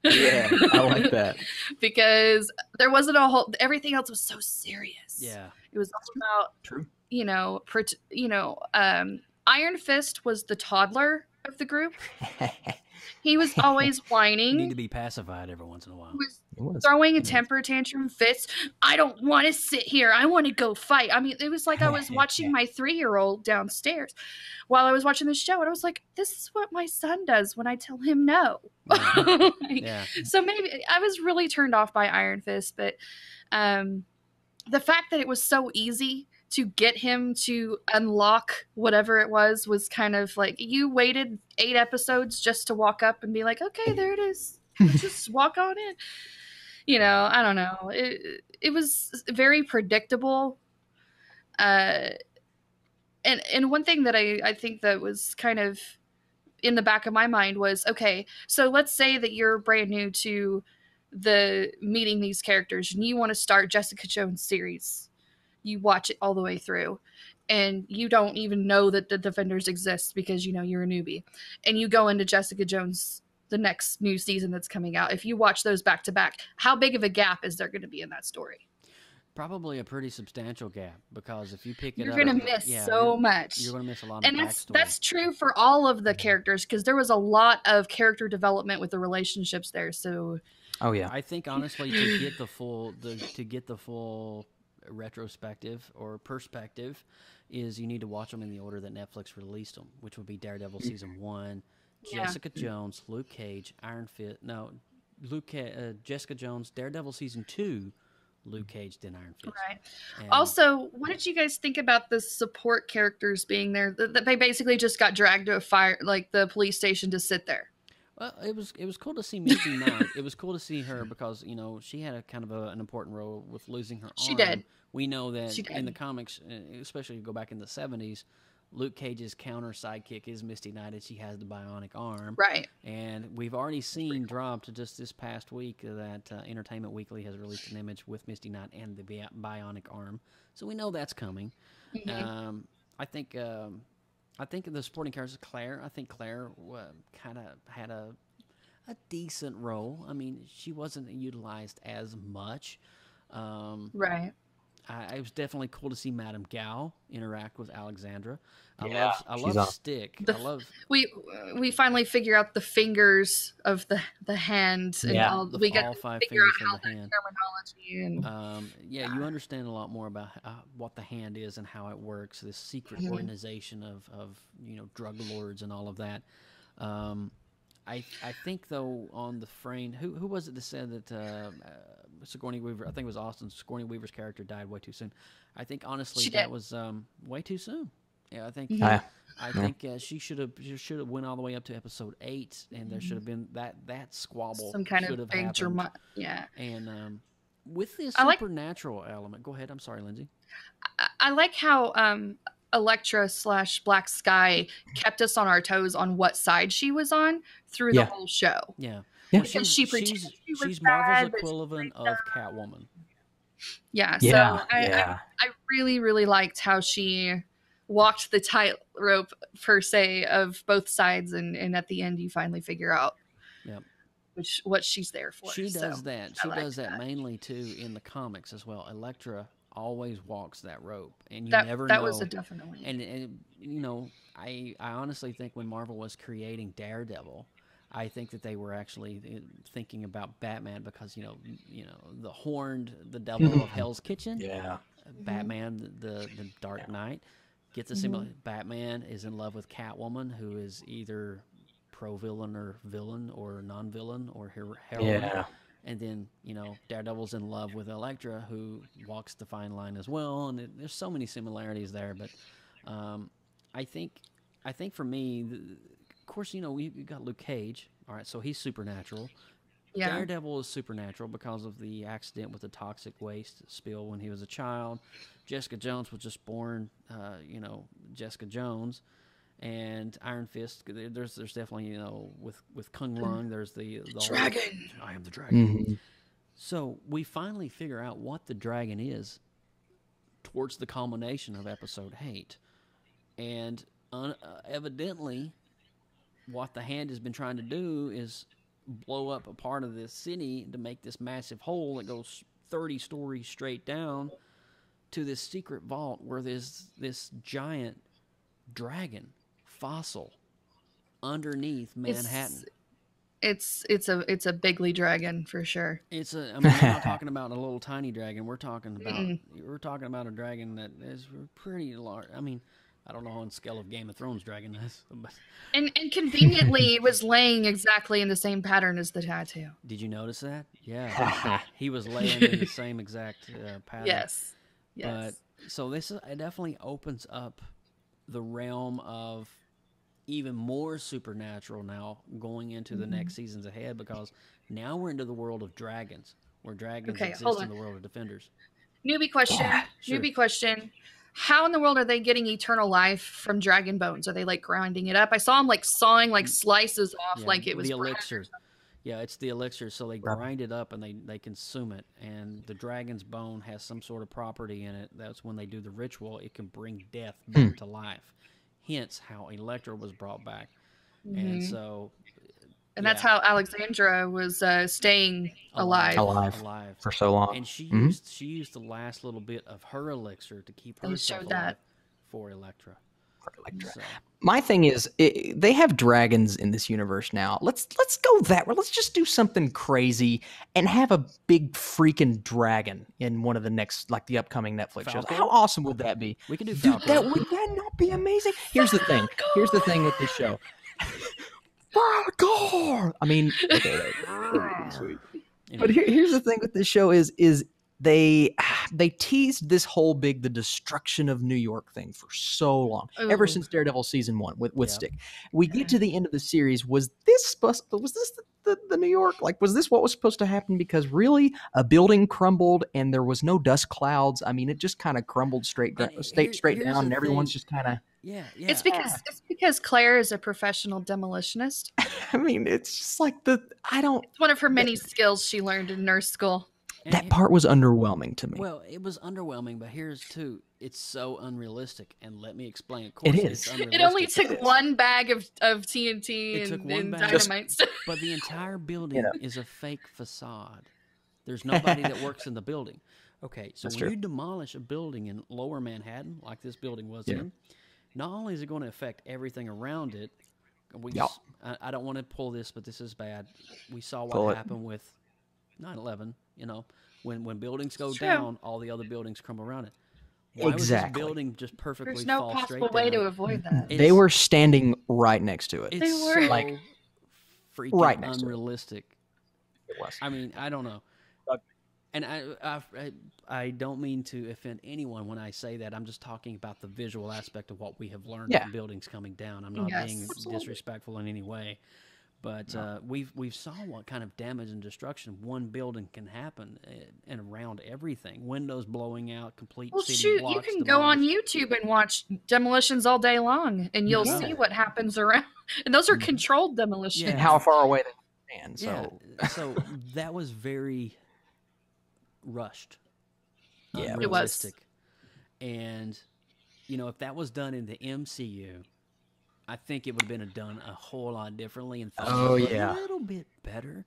Yeah, I like that. Because there wasn't everything else was so serious. Yeah. It was all about, Iron Fist was the toddler of the group. He was always whining. You need to be pacified every once in a while. He was throwing a temper tantrum fist. I don't want to sit here. I want to go fight. I mean, it was like I was watching my 3-year-old downstairs while I was watching the show. And I was like, this is what my son does when I tell him no. So maybe I was really turned off by Iron Fist. But the fact that it was so easy to get him to unlock whatever it was kind of like you waited 8 episodes just to walk up and be like, okay, there it is. Let's just walk on in. I don't know. It was very predictable. And one thing that I think that was kind of in the back of my mind was, okay, so let's say that you're brand new to the meeting these characters and you want to start Jessica Jones series. You watch it all the way through and you don't even know that the Defenders exist because, you're a newbie, and you go into Jessica Jones the next new season that's coming out. If you watch those back to back, how big of a gap is there going to be in that story? Probably a pretty substantial gap, because if you pick it You're up, going to miss so much. You're going to miss a lot and of that's backstory. that's true for all of the characters, because there was a lot of character development with the relationships there. So, I think honestly, to get the full retrospective or perspective, is you need to watch them in the order that Netflix released them, which would be Daredevil season 1, Jessica Jones, Luke Cage, Jessica Jones, Daredevil season 2, Luke Cage, then Iron Fist. Right. Also, what did you guys think about the support characters being there? That they basically just got dragged to the police station to sit there. Well, it was cool to see Misty Knight. It was cool to see her because she had a kind of an important role with losing her arm. She did. We know that in the comics, especially go back in the 70s, Luke Cage's counter sidekick is Misty Knight, and she has the bionic arm. Right. And we've already seen dropped just this past week that Entertainment Weekly has released an image with Misty Knight and the bionic arm. So we know that's coming. Mm-hmm. I think the supporting characters, Claire. I think Claire kind of had a decent role. I mean, she wasn't utilized as much. Right. It was definitely cool to see Madame Gao interact with Alexandra. I she's love Stick. We finally figure out the fingers of the hand, and we got all to 5 figure out fingers how of the hand. terminology and you understand a lot more about what the hand is and how it works. This secret organization of drug lords and all of that. I think though, on the frame, who was it that said that Sigourney Weaver? I think it was Austin. Sigourney Weaver's character died way too soon. I think honestly that was way too soon. Yeah, I think she should have went all the way up to episode 8, and there should have been that squabble. Some kind of big drama. Yeah. And with this supernatural element, go ahead. I'm sorry, Lindsay. I like how Elektra / Black Sky kept us on our toes on what side she was on through the whole show. Yeah. Well, because she's Marvel's equivalent of Catwoman. Yeah. So I really, really liked how she walked the tightrope, per se, of both sides, and at the end you finally figure out what she's there for. She does that. She does that mainly too in the comics as well. Elektra always walks that rope, and you never know. That was a definitely. And I honestly think when Marvel was creating Daredevil, I think that they were actually thinking about Batman, because the Horned, the devil of Hell's Kitchen. Yeah. Batman, the Dark Knight, gets a similar. Batman is in love with Catwoman, who is either pro-villain or villain or non-villain or heroine. Yeah. And then, Daredevil's in love with Elektra, who walks the fine line as well. And there's so many similarities there. But I think for me, of course, we got Luke Cage. All right, so he's supernatural. Yeah. Daredevil is supernatural because of the accident with the toxic waste spill when he was a child. Jessica Jones was just born, Jessica Jones. And Iron Fist, there's definitely, with Kung Lung, there's the dragon. I am the dragon. Mm-hmm. So we finally figure out what the dragon is towards the culmination of episode 8. And evidently, what the hand has been trying to do is blow up a part of this city to make this massive hole that goes 30 stories straight down to this secret vault where there's this giant dragon fossil underneath Manhattan. It's a bigly dragon for sure. We're not talking about a little tiny dragon. We're talking about a dragon that is pretty large. I mean, I don't know on scale of Game of Thrones dragon is, but and conveniently was laying exactly in the same pattern as the tattoo. Did you notice that? Yeah, he was laying in the same exact pattern. Yes. But so it definitely opens up the realm of even more supernatural now going into the next seasons ahead, because now we're into the world of dragons, where dragons exist in the world of Defenders. Newbie question. Sure. Newbie question. How in the world are they getting eternal life from dragon bones? Are they grinding it up? I saw them sawing slices off like it was the elixir. Yeah, it's the elixir. So they grind it up and they consume it. And the dragon's bone has some sort of property in it. That's when they do the ritual, it can bring death back to life. Hence how Elektra was brought back. And so And that's how Alexandra was staying alive. Alive for so long. And she used the last little bit of her elixir to keep herself alive for Elektra. So. My thing is, they have dragons in this universe now. Let's go that way. Let's just do something crazy and have a big freaking dragon in one of the next, like the upcoming Netflix shows. How awesome would that be? We can do Dude, would that not be amazing? Here's the thing. Here's the thing with this show. I mean, sweet. But here's the thing with this show is they teased this whole the destruction of New York thing for so long, ever since Daredevil season 1 with Stick. We get to the end of the series. Was this the New York? Like, was this what was supposed to happen? Because really, a building crumbled and there was no dust clouds. I mean, it just kind of crumbled straight down, and everyone's just kind of. Yeah. It's because Claire is a professional demolitionist. I mean, it's just like It's one of her many skills she learned in nurse school. That part was underwhelming to me. Well, it was underwhelming, but here's too. It's so unrealistic, and let me explain. Of course, it is. It only took one bag of TNT and dynamite. But the entire building is a fake facade. There's nobody that works in the building. Okay, so when you demolish a building in Lower Manhattan, like this building was in, not only is it going to affect everything around it, I don't want to pull this, but this is bad. We saw what happened with 9/11. You know, when buildings go down, all the other buildings crumble around it. Why was this building just perfectly There's no fall possible straight way down? to avoid that. They were standing right next to it. It's were. so like freaking right next unrealistic. It was. I mean, I don't know. And I don't mean to offend anyone when I say that. I'm just talking about the visual aspect of what we have learned from buildings coming down. I'm not being disrespectful in any way. But we've saw what kind of damage and destruction one building can happen and around everything. Windows blowing out, complete city blocks. You can go on YouTube and watch demolitions all day long, and you'll see what happens around. And those are controlled demolitions. And how far away they stand. So. Yeah. So that was very rushed. Yeah, it was. And, you know, if that was done in the MCU, I think it would have been done a whole lot differently and a little bit better.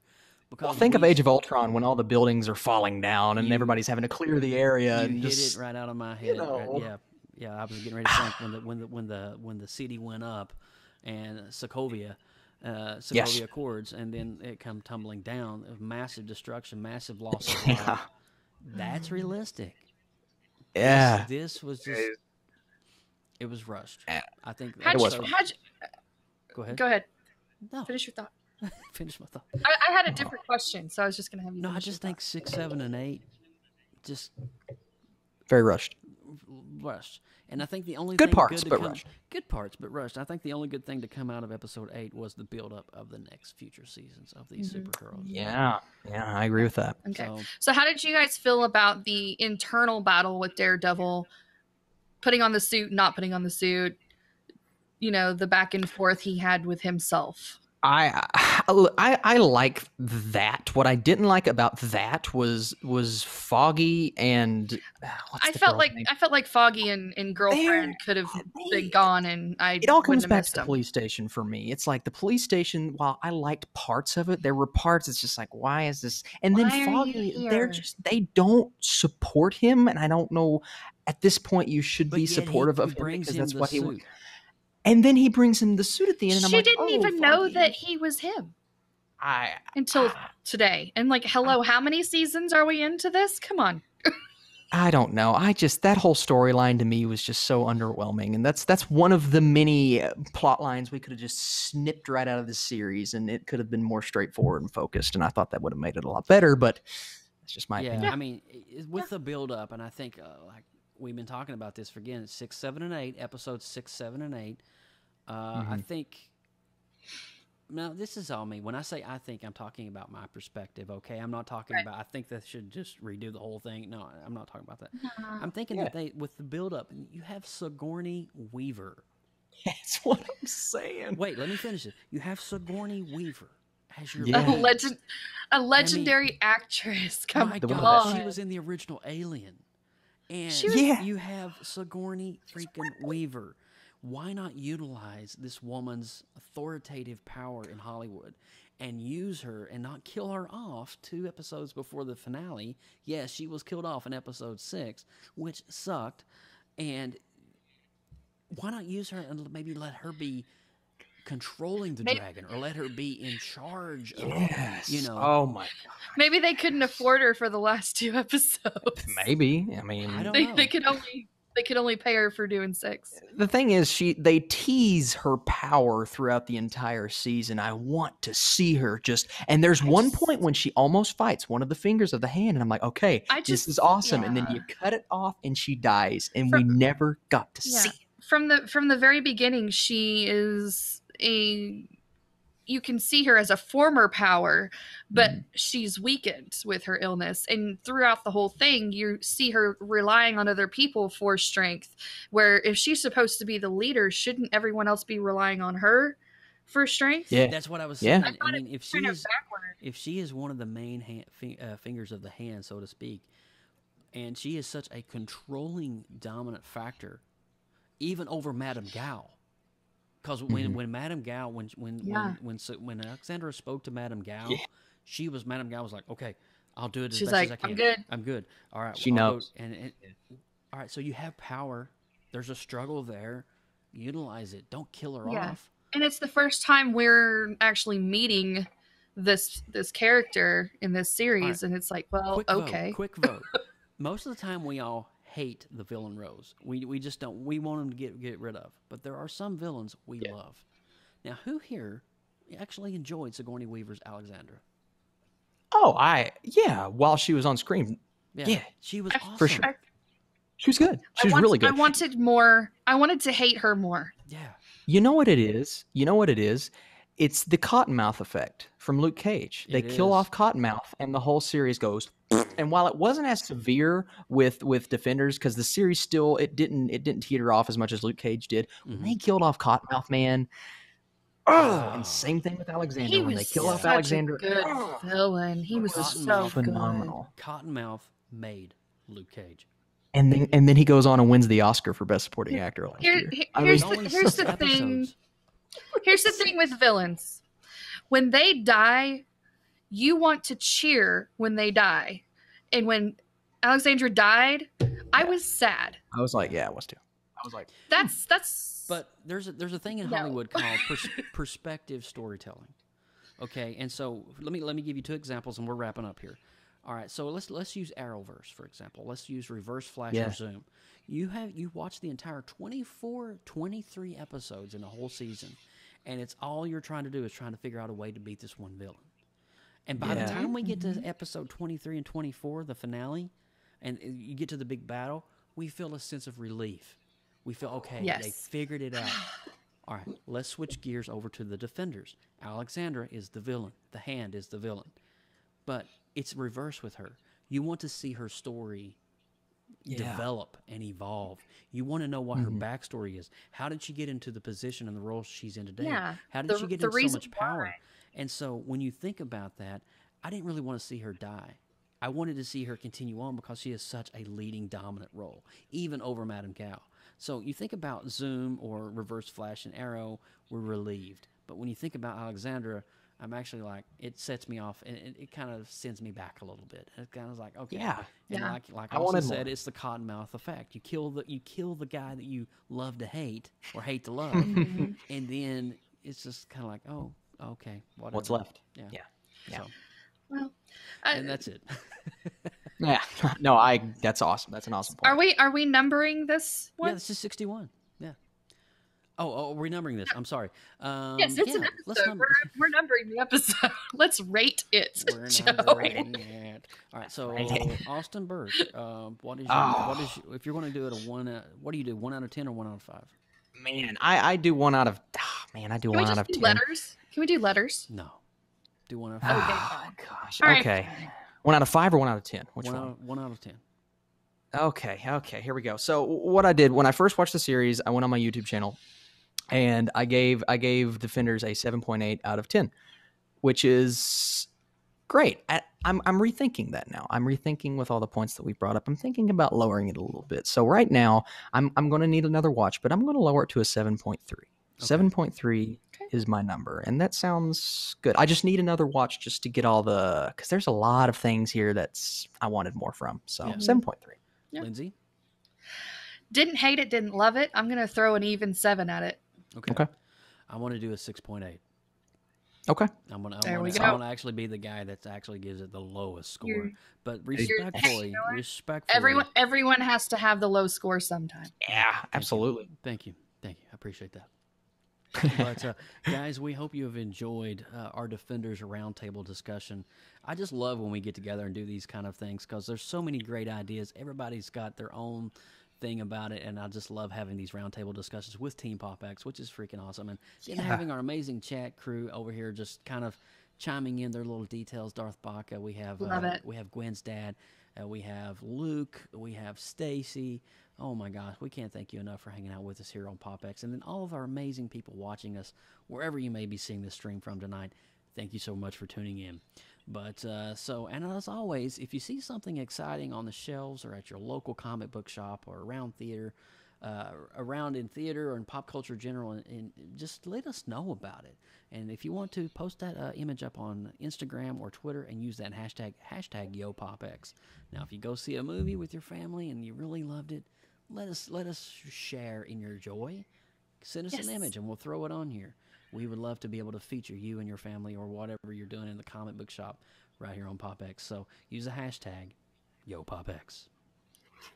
Because well, think of Age of Ultron when all the buildings are falling down and everybody's having to clear the area. You and hit just, it right out of my head. Yeah. I was getting ready to think when the city went up and Sokovia Accords, and then it come tumbling down. Massive destruction, massive loss of life. That's realistic. Yeah. This was just. It was rushed. I think it was. Go ahead. Go ahead. No. Finish your thought. Finish my thought. I had a different question, so I was just going to have you. No, I just think 6, 7, and 8, just very rushed. And I think the only good thing parts, good but come, rushed. Good parts, but rushed. I think the only good thing to come out of episode 8 was the buildup of the next future seasons of these superheroes. Yeah, I agree with that. Okay. So how did you guys feel about the internal battle with Daredevil? Putting on the suit, not putting on the suit, you know, the back and forth he had with himself. I like that. What I didn't like about that was Foggy and I felt like Foggy and Girlfriend could have been gone, and it all comes back to the police station for me. It's like the police station. While I liked parts of it, there were parts. It's just like, why is this? And then Foggy, they don't support him, and I don't know. At this point, you should be supportive of him because that's what he would. And then he brings him the suit at the end, and I'm like, she didn't even know that he was him. Until today. And like, hello, how many seasons are we into this? Come on. I don't know. That whole storyline to me was just so underwhelming. And that's one of the many plot lines we could have just snipped right out of this series, and it could have been more straightforward and focused. And I thought that would have made it a lot better, but it's just my opinion. I mean, with the build up, and I think like we've been talking about this for again, 6, 7, and 8, episodes 6, 7, and 8. I think. Now, this is all me. When I say I think, I'm talking about my perspective, okay? I'm not talking about, I think they should just redo the whole thing. No, I'm not talking about that. I'm thinking that with the build-up, you have Sigourney Weaver. That's what I'm saying. Wait, let me finish it. You have Sigourney Weaver as your a legendary actress. Come my God, she was in the original Alien. And you have Sigourney freaking Weaver. Why not utilize this woman's authoritative power in Hollywood and use her and not kill her off 2 episodes before the finale. Yes, she was killed off in episode 6, which sucked. And why not use her and maybe let her be controlling the dragon, or let her be in charge of, Oh my God. Maybe they couldn't afford her for the last 2 episodes. Maybe. I mean, I don't know. They could only pay her for doing 6. The thing is, they tease her power throughout the entire season. I want to see her and there's one point when she almost fights one of the fingers of the hand, and I'm like, okay, this is awesome. And then you cut it off and she dies, and we never got to see it. From the very beginning, she is you can see her as a former power, but she's weakened with her illness. And throughout the whole thing, you see her relying on other people for strength, where if she's supposed to be the leader, shouldn't everyone else be relying on her for strength? Yeah, that's what I was saying. Yeah. I mean, if she is one of the main fingers of the hand, so to speak, and she is such a controlling, dominant factor, even over Madame Gao. Because when Madame Gao, when Alexandra spoke to Madame Gao, Madame Gao was like, okay, I'll do it as best as I can. I'm good. All right. She knows. All right, so you have power. There's a struggle there. Utilize it. Don't kill her off. And it's the first time we're actually meeting this character in this series, and it's like, well, Quick vote. Most of the time, we all hate the villain Rose. We just don't. We want him to get rid of. But there are some villains we love. Now, who here actually enjoyed Sigourney Weaver's Alexandra? Oh, while she was on screen. Yeah. She was awesome. For sure. She was good. She was really good. I wanted more. I wanted to hate her more. Yeah. You know what it is? It's the Cottonmouth effect from Luke Cage. They kill off Cottonmouth, and the whole series goes. And while it wasn't as severe with Defenders, because the series still it didn't teeter off as much as Luke Cage did. When they killed off Cottonmouth, man. And same thing with Alexander. When they kill off Alexander, good villain. He was so phenomenal. good. Cottonmouth made Luke Cage. And then he goes on and wins the Oscar for Best Supporting Actor last year. Here's the thing. Here's the thing with villains. When they die, you want to cheer when they die. And when Alexandra died, I was sad. I was like, I was too. I was like, that's. But there's a thing in Hollywood called perspective storytelling. Okay, and so let me give you 2 examples, and we're wrapping up here. All right, so let's use Arrowverse for example. Let's use Reverse Flash or Zoom. You watch the entire 23 episodes in a whole season, and it's all you're trying to do is trying to figure out a way to beat this one villain. And by the time we get to episode 23 and 24, the finale, and you get to the big battle, we feel a sense of relief. We feel, okay, they figured it out. All right, let's switch gears over to the Defenders. Alexandra is the villain. The Hand is the villain. But it's reverse with her. You want to see her story develop and evolve. You want to know what her backstory is. How did she get into the position and the role she's in today? Yeah, How did she get into so much power? And so when you think about that, I didn't really want to see her die. I wanted to see her continue on because she has such a leading, dominant role, even over Madame Gao. So you think about Zoom or Reverse Flash and Arrow, we're relieved. But when you think about Alexandra, I'm actually like, it sets me off, and it kind of sends me back a little bit. It's kind of like, okay. And like I also said, it's the Cottonmouth effect. You kill the guy that you love to hate or hate to love, and then it's just kind of like, oh, okay, whatever. What's left? Yeah. So, well, and that's it. No, that's awesome. That's an awesome point. Are we numbering this one? Yeah, this is 61. Yeah. Oh, we're numbering this. I'm sorry. Yes, it's an episode. We're numbering the episode. Let's rate it. We're numbering it. All right. So Austin Burke, what is if you're going to do it a 1? What do you do? 1 out of 10 or 1 out of 5? Man, I do 1 out of. I do 1 out of 10. Letters? Can we do letters? No. Do 1 out of 5. Okay, fine. Gosh. All okay. Right. 1 out of 5 or 1 out of 10? Which one? 1 out of 10. Okay. Here we go. So what I did when I first watched the series, I went on my YouTube channel, and I gave Defenders a 7.8 out of 10, which is great. I'm rethinking that now. I'm rethinking with all the points that we brought up. I'm thinking about lowering it a little bit. So right now, I'm going to need another watch, but I'm going to lower it to a 7.3. Okay. 7.3 is my number, and that sounds good. I just need another watch just to get all the, because there's a lot of things here that's I wanted more from. So 7.3. Yeah. Lindsay? Didn't hate it, didn't love it. I'm going to throw an even 7 at it. Okay. I want to do a 6.8. Okay. I'm gonna actually be the guy that actually gives it the lowest score. But respectfully, everyone has to have the low score sometime. Yeah, absolutely. Thank you. I appreciate that. But guys, we hope you have enjoyed our Defenders Roundtable discussion. I just love when we get together and do these kind of things because there's so many great ideas. Everybody's got their own thing about it, and I just love having these roundtable discussions with Team PopX, which is freaking awesome. And having our amazing chat crew over here just kind of chiming in their little details. Darth Baca, we have Gwen's dad, we have Luke, we have Stacy. Oh my gosh, we can't thank you enough for hanging out with us here on PopX, and then all of our amazing people watching us wherever you may be seeing this stream from tonight. Thank you so much for tuning in. But and as always, if you see something exciting on the shelves or at your local comic book shop or around in theater or in pop culture general, and just let us know about it. And if you want to, post that image up on Instagram or Twitter and use that hashtag #YoPopX. Now, if you go see a movie with your family and you really loved it, let us share in your joy. Send us an image and we'll throw it on here. We would love to be able to feature you and your family or whatever you're doing in the comic book shop right here on PopX. So use the hashtag #YoPopX.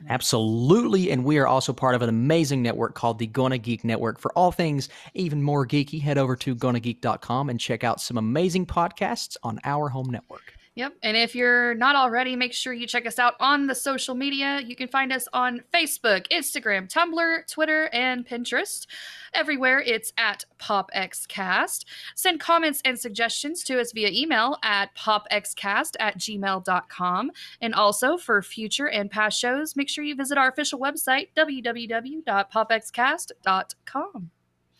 Absolutely, and we are also part of an amazing network called the Gonna Geek Network. For all things even more geeky, head over to GonnaGeek.com and check out some amazing podcasts on our home network. Yep. And if you're not already, make sure you check us out on the social media. You can find us on Facebook, Instagram, Tumblr, Twitter, and Pinterest. Everywhere it's at PopXcast. Send comments and suggestions to us via email at popxcast@gmail.com. And also for future and past shows, make sure you visit our official website, www.popxcast.com.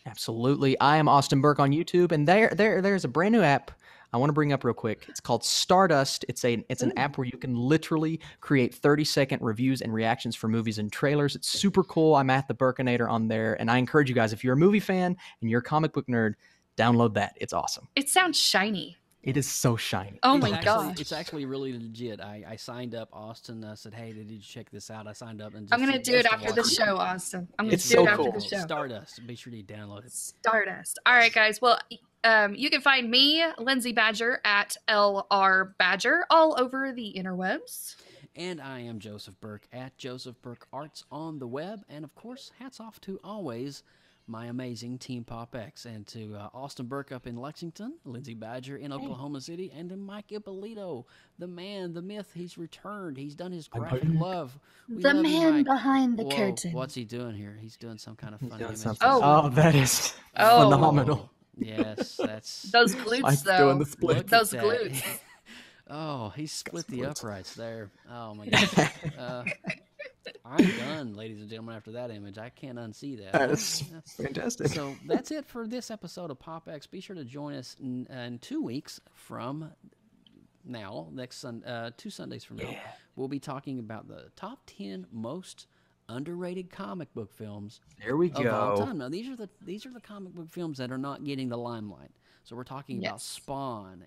Absolutely. I am Austin Burke on YouTube, and there's a brand new app I want to bring up real quick. It's called Stardust. It's an app where you can literally create 30-second reviews and reactions for movies and trailers. It's super cool. I'm at the Burkinator on there, and I encourage you guys, if you're a movie fan and you're a comic book nerd, download that. It's awesome. It sounds shiny. It is so shiny. Oh my gosh. It's actually really legit. I signed up. Austin said, hey, did you check this out? I signed up. I'm going to do it after the show, Austin. I'm going to do so it after cool. the show. Stardust. Be sure to download it. Stardust. All right, guys. Well, you can find me, Lindsay Badger, at LR Badger all over the interwebs. And I am Joseph Burke at Joseph Burke Arts on the web. And, of course, hats off to always my amazing Team PopX, and to Austin Burke up in Lexington, Lindsay Badger in Oklahoma City, and to Mike Ippolito, the man, the myth. He's returned. He's done his graphic love. We the love man you, behind the Whoa, curtain. What's he doing here? He's doing some kind of funny image. Oh, that is phenomenal. Yes, that's those glutes, though. Doing the split. Those glutes. Oh, he split the uprights there. Oh my gosh. I'm done, ladies and gentlemen, after that image. I can't unsee that. That's fantastic. So that's it for this episode of PopX. Be sure to join us in 2 weeks from now, next 2 Sundays from now. We'll be talking about the top 10 most underrated comic book films there we of go. all time. Now, these are the comic book films that are not getting the limelight. So we're talking about Spawn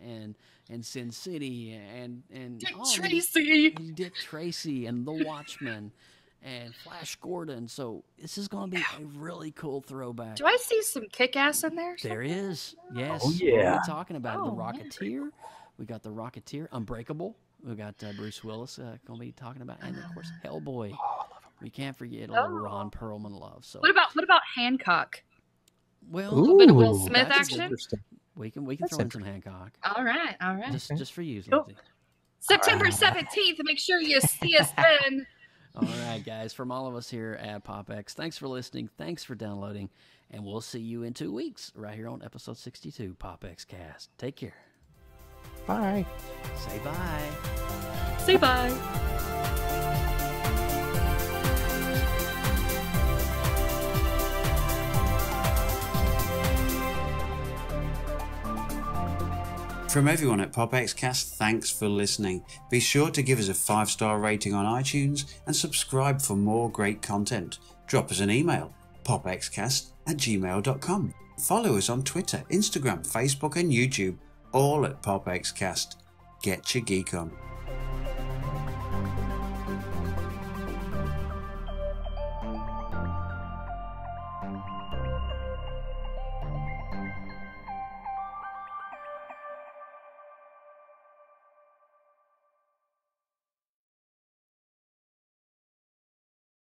and Sin City and Dick Tracy. Dick Tracy and The Watchmen and Flash Gordon. So this is going to be a really cool throwback. Do I see some kick-ass in there? There is. Yes. Oh, yeah. We're talking about The Rocketeer. We got The Rocketeer. Unbreakable. We got Bruce Willis going to be talking about. And, of course, Hellboy. We can't forget a little Ron Perlman love. So What about Hancock? Well, a little bit of Will Smith action? We can throw in some Hancock. All right. Just for you, Cool. Lindsay. September 17th. Make sure you see us then. All right, guys. From all of us here at PopX, thanks for listening. Thanks for downloading. And we'll see you in 2 weeks right here on episode 62, PopX Cast. Take care. Bye. Say bye. Say bye. From everyone at PopXcast, thanks for listening. Be sure to give us a 5-star rating on iTunes and subscribe for more great content. Drop us an email, popxcast@gmail.com. Follow us on Twitter, Instagram, Facebook and YouTube, all at PopXcast. Get your geek on.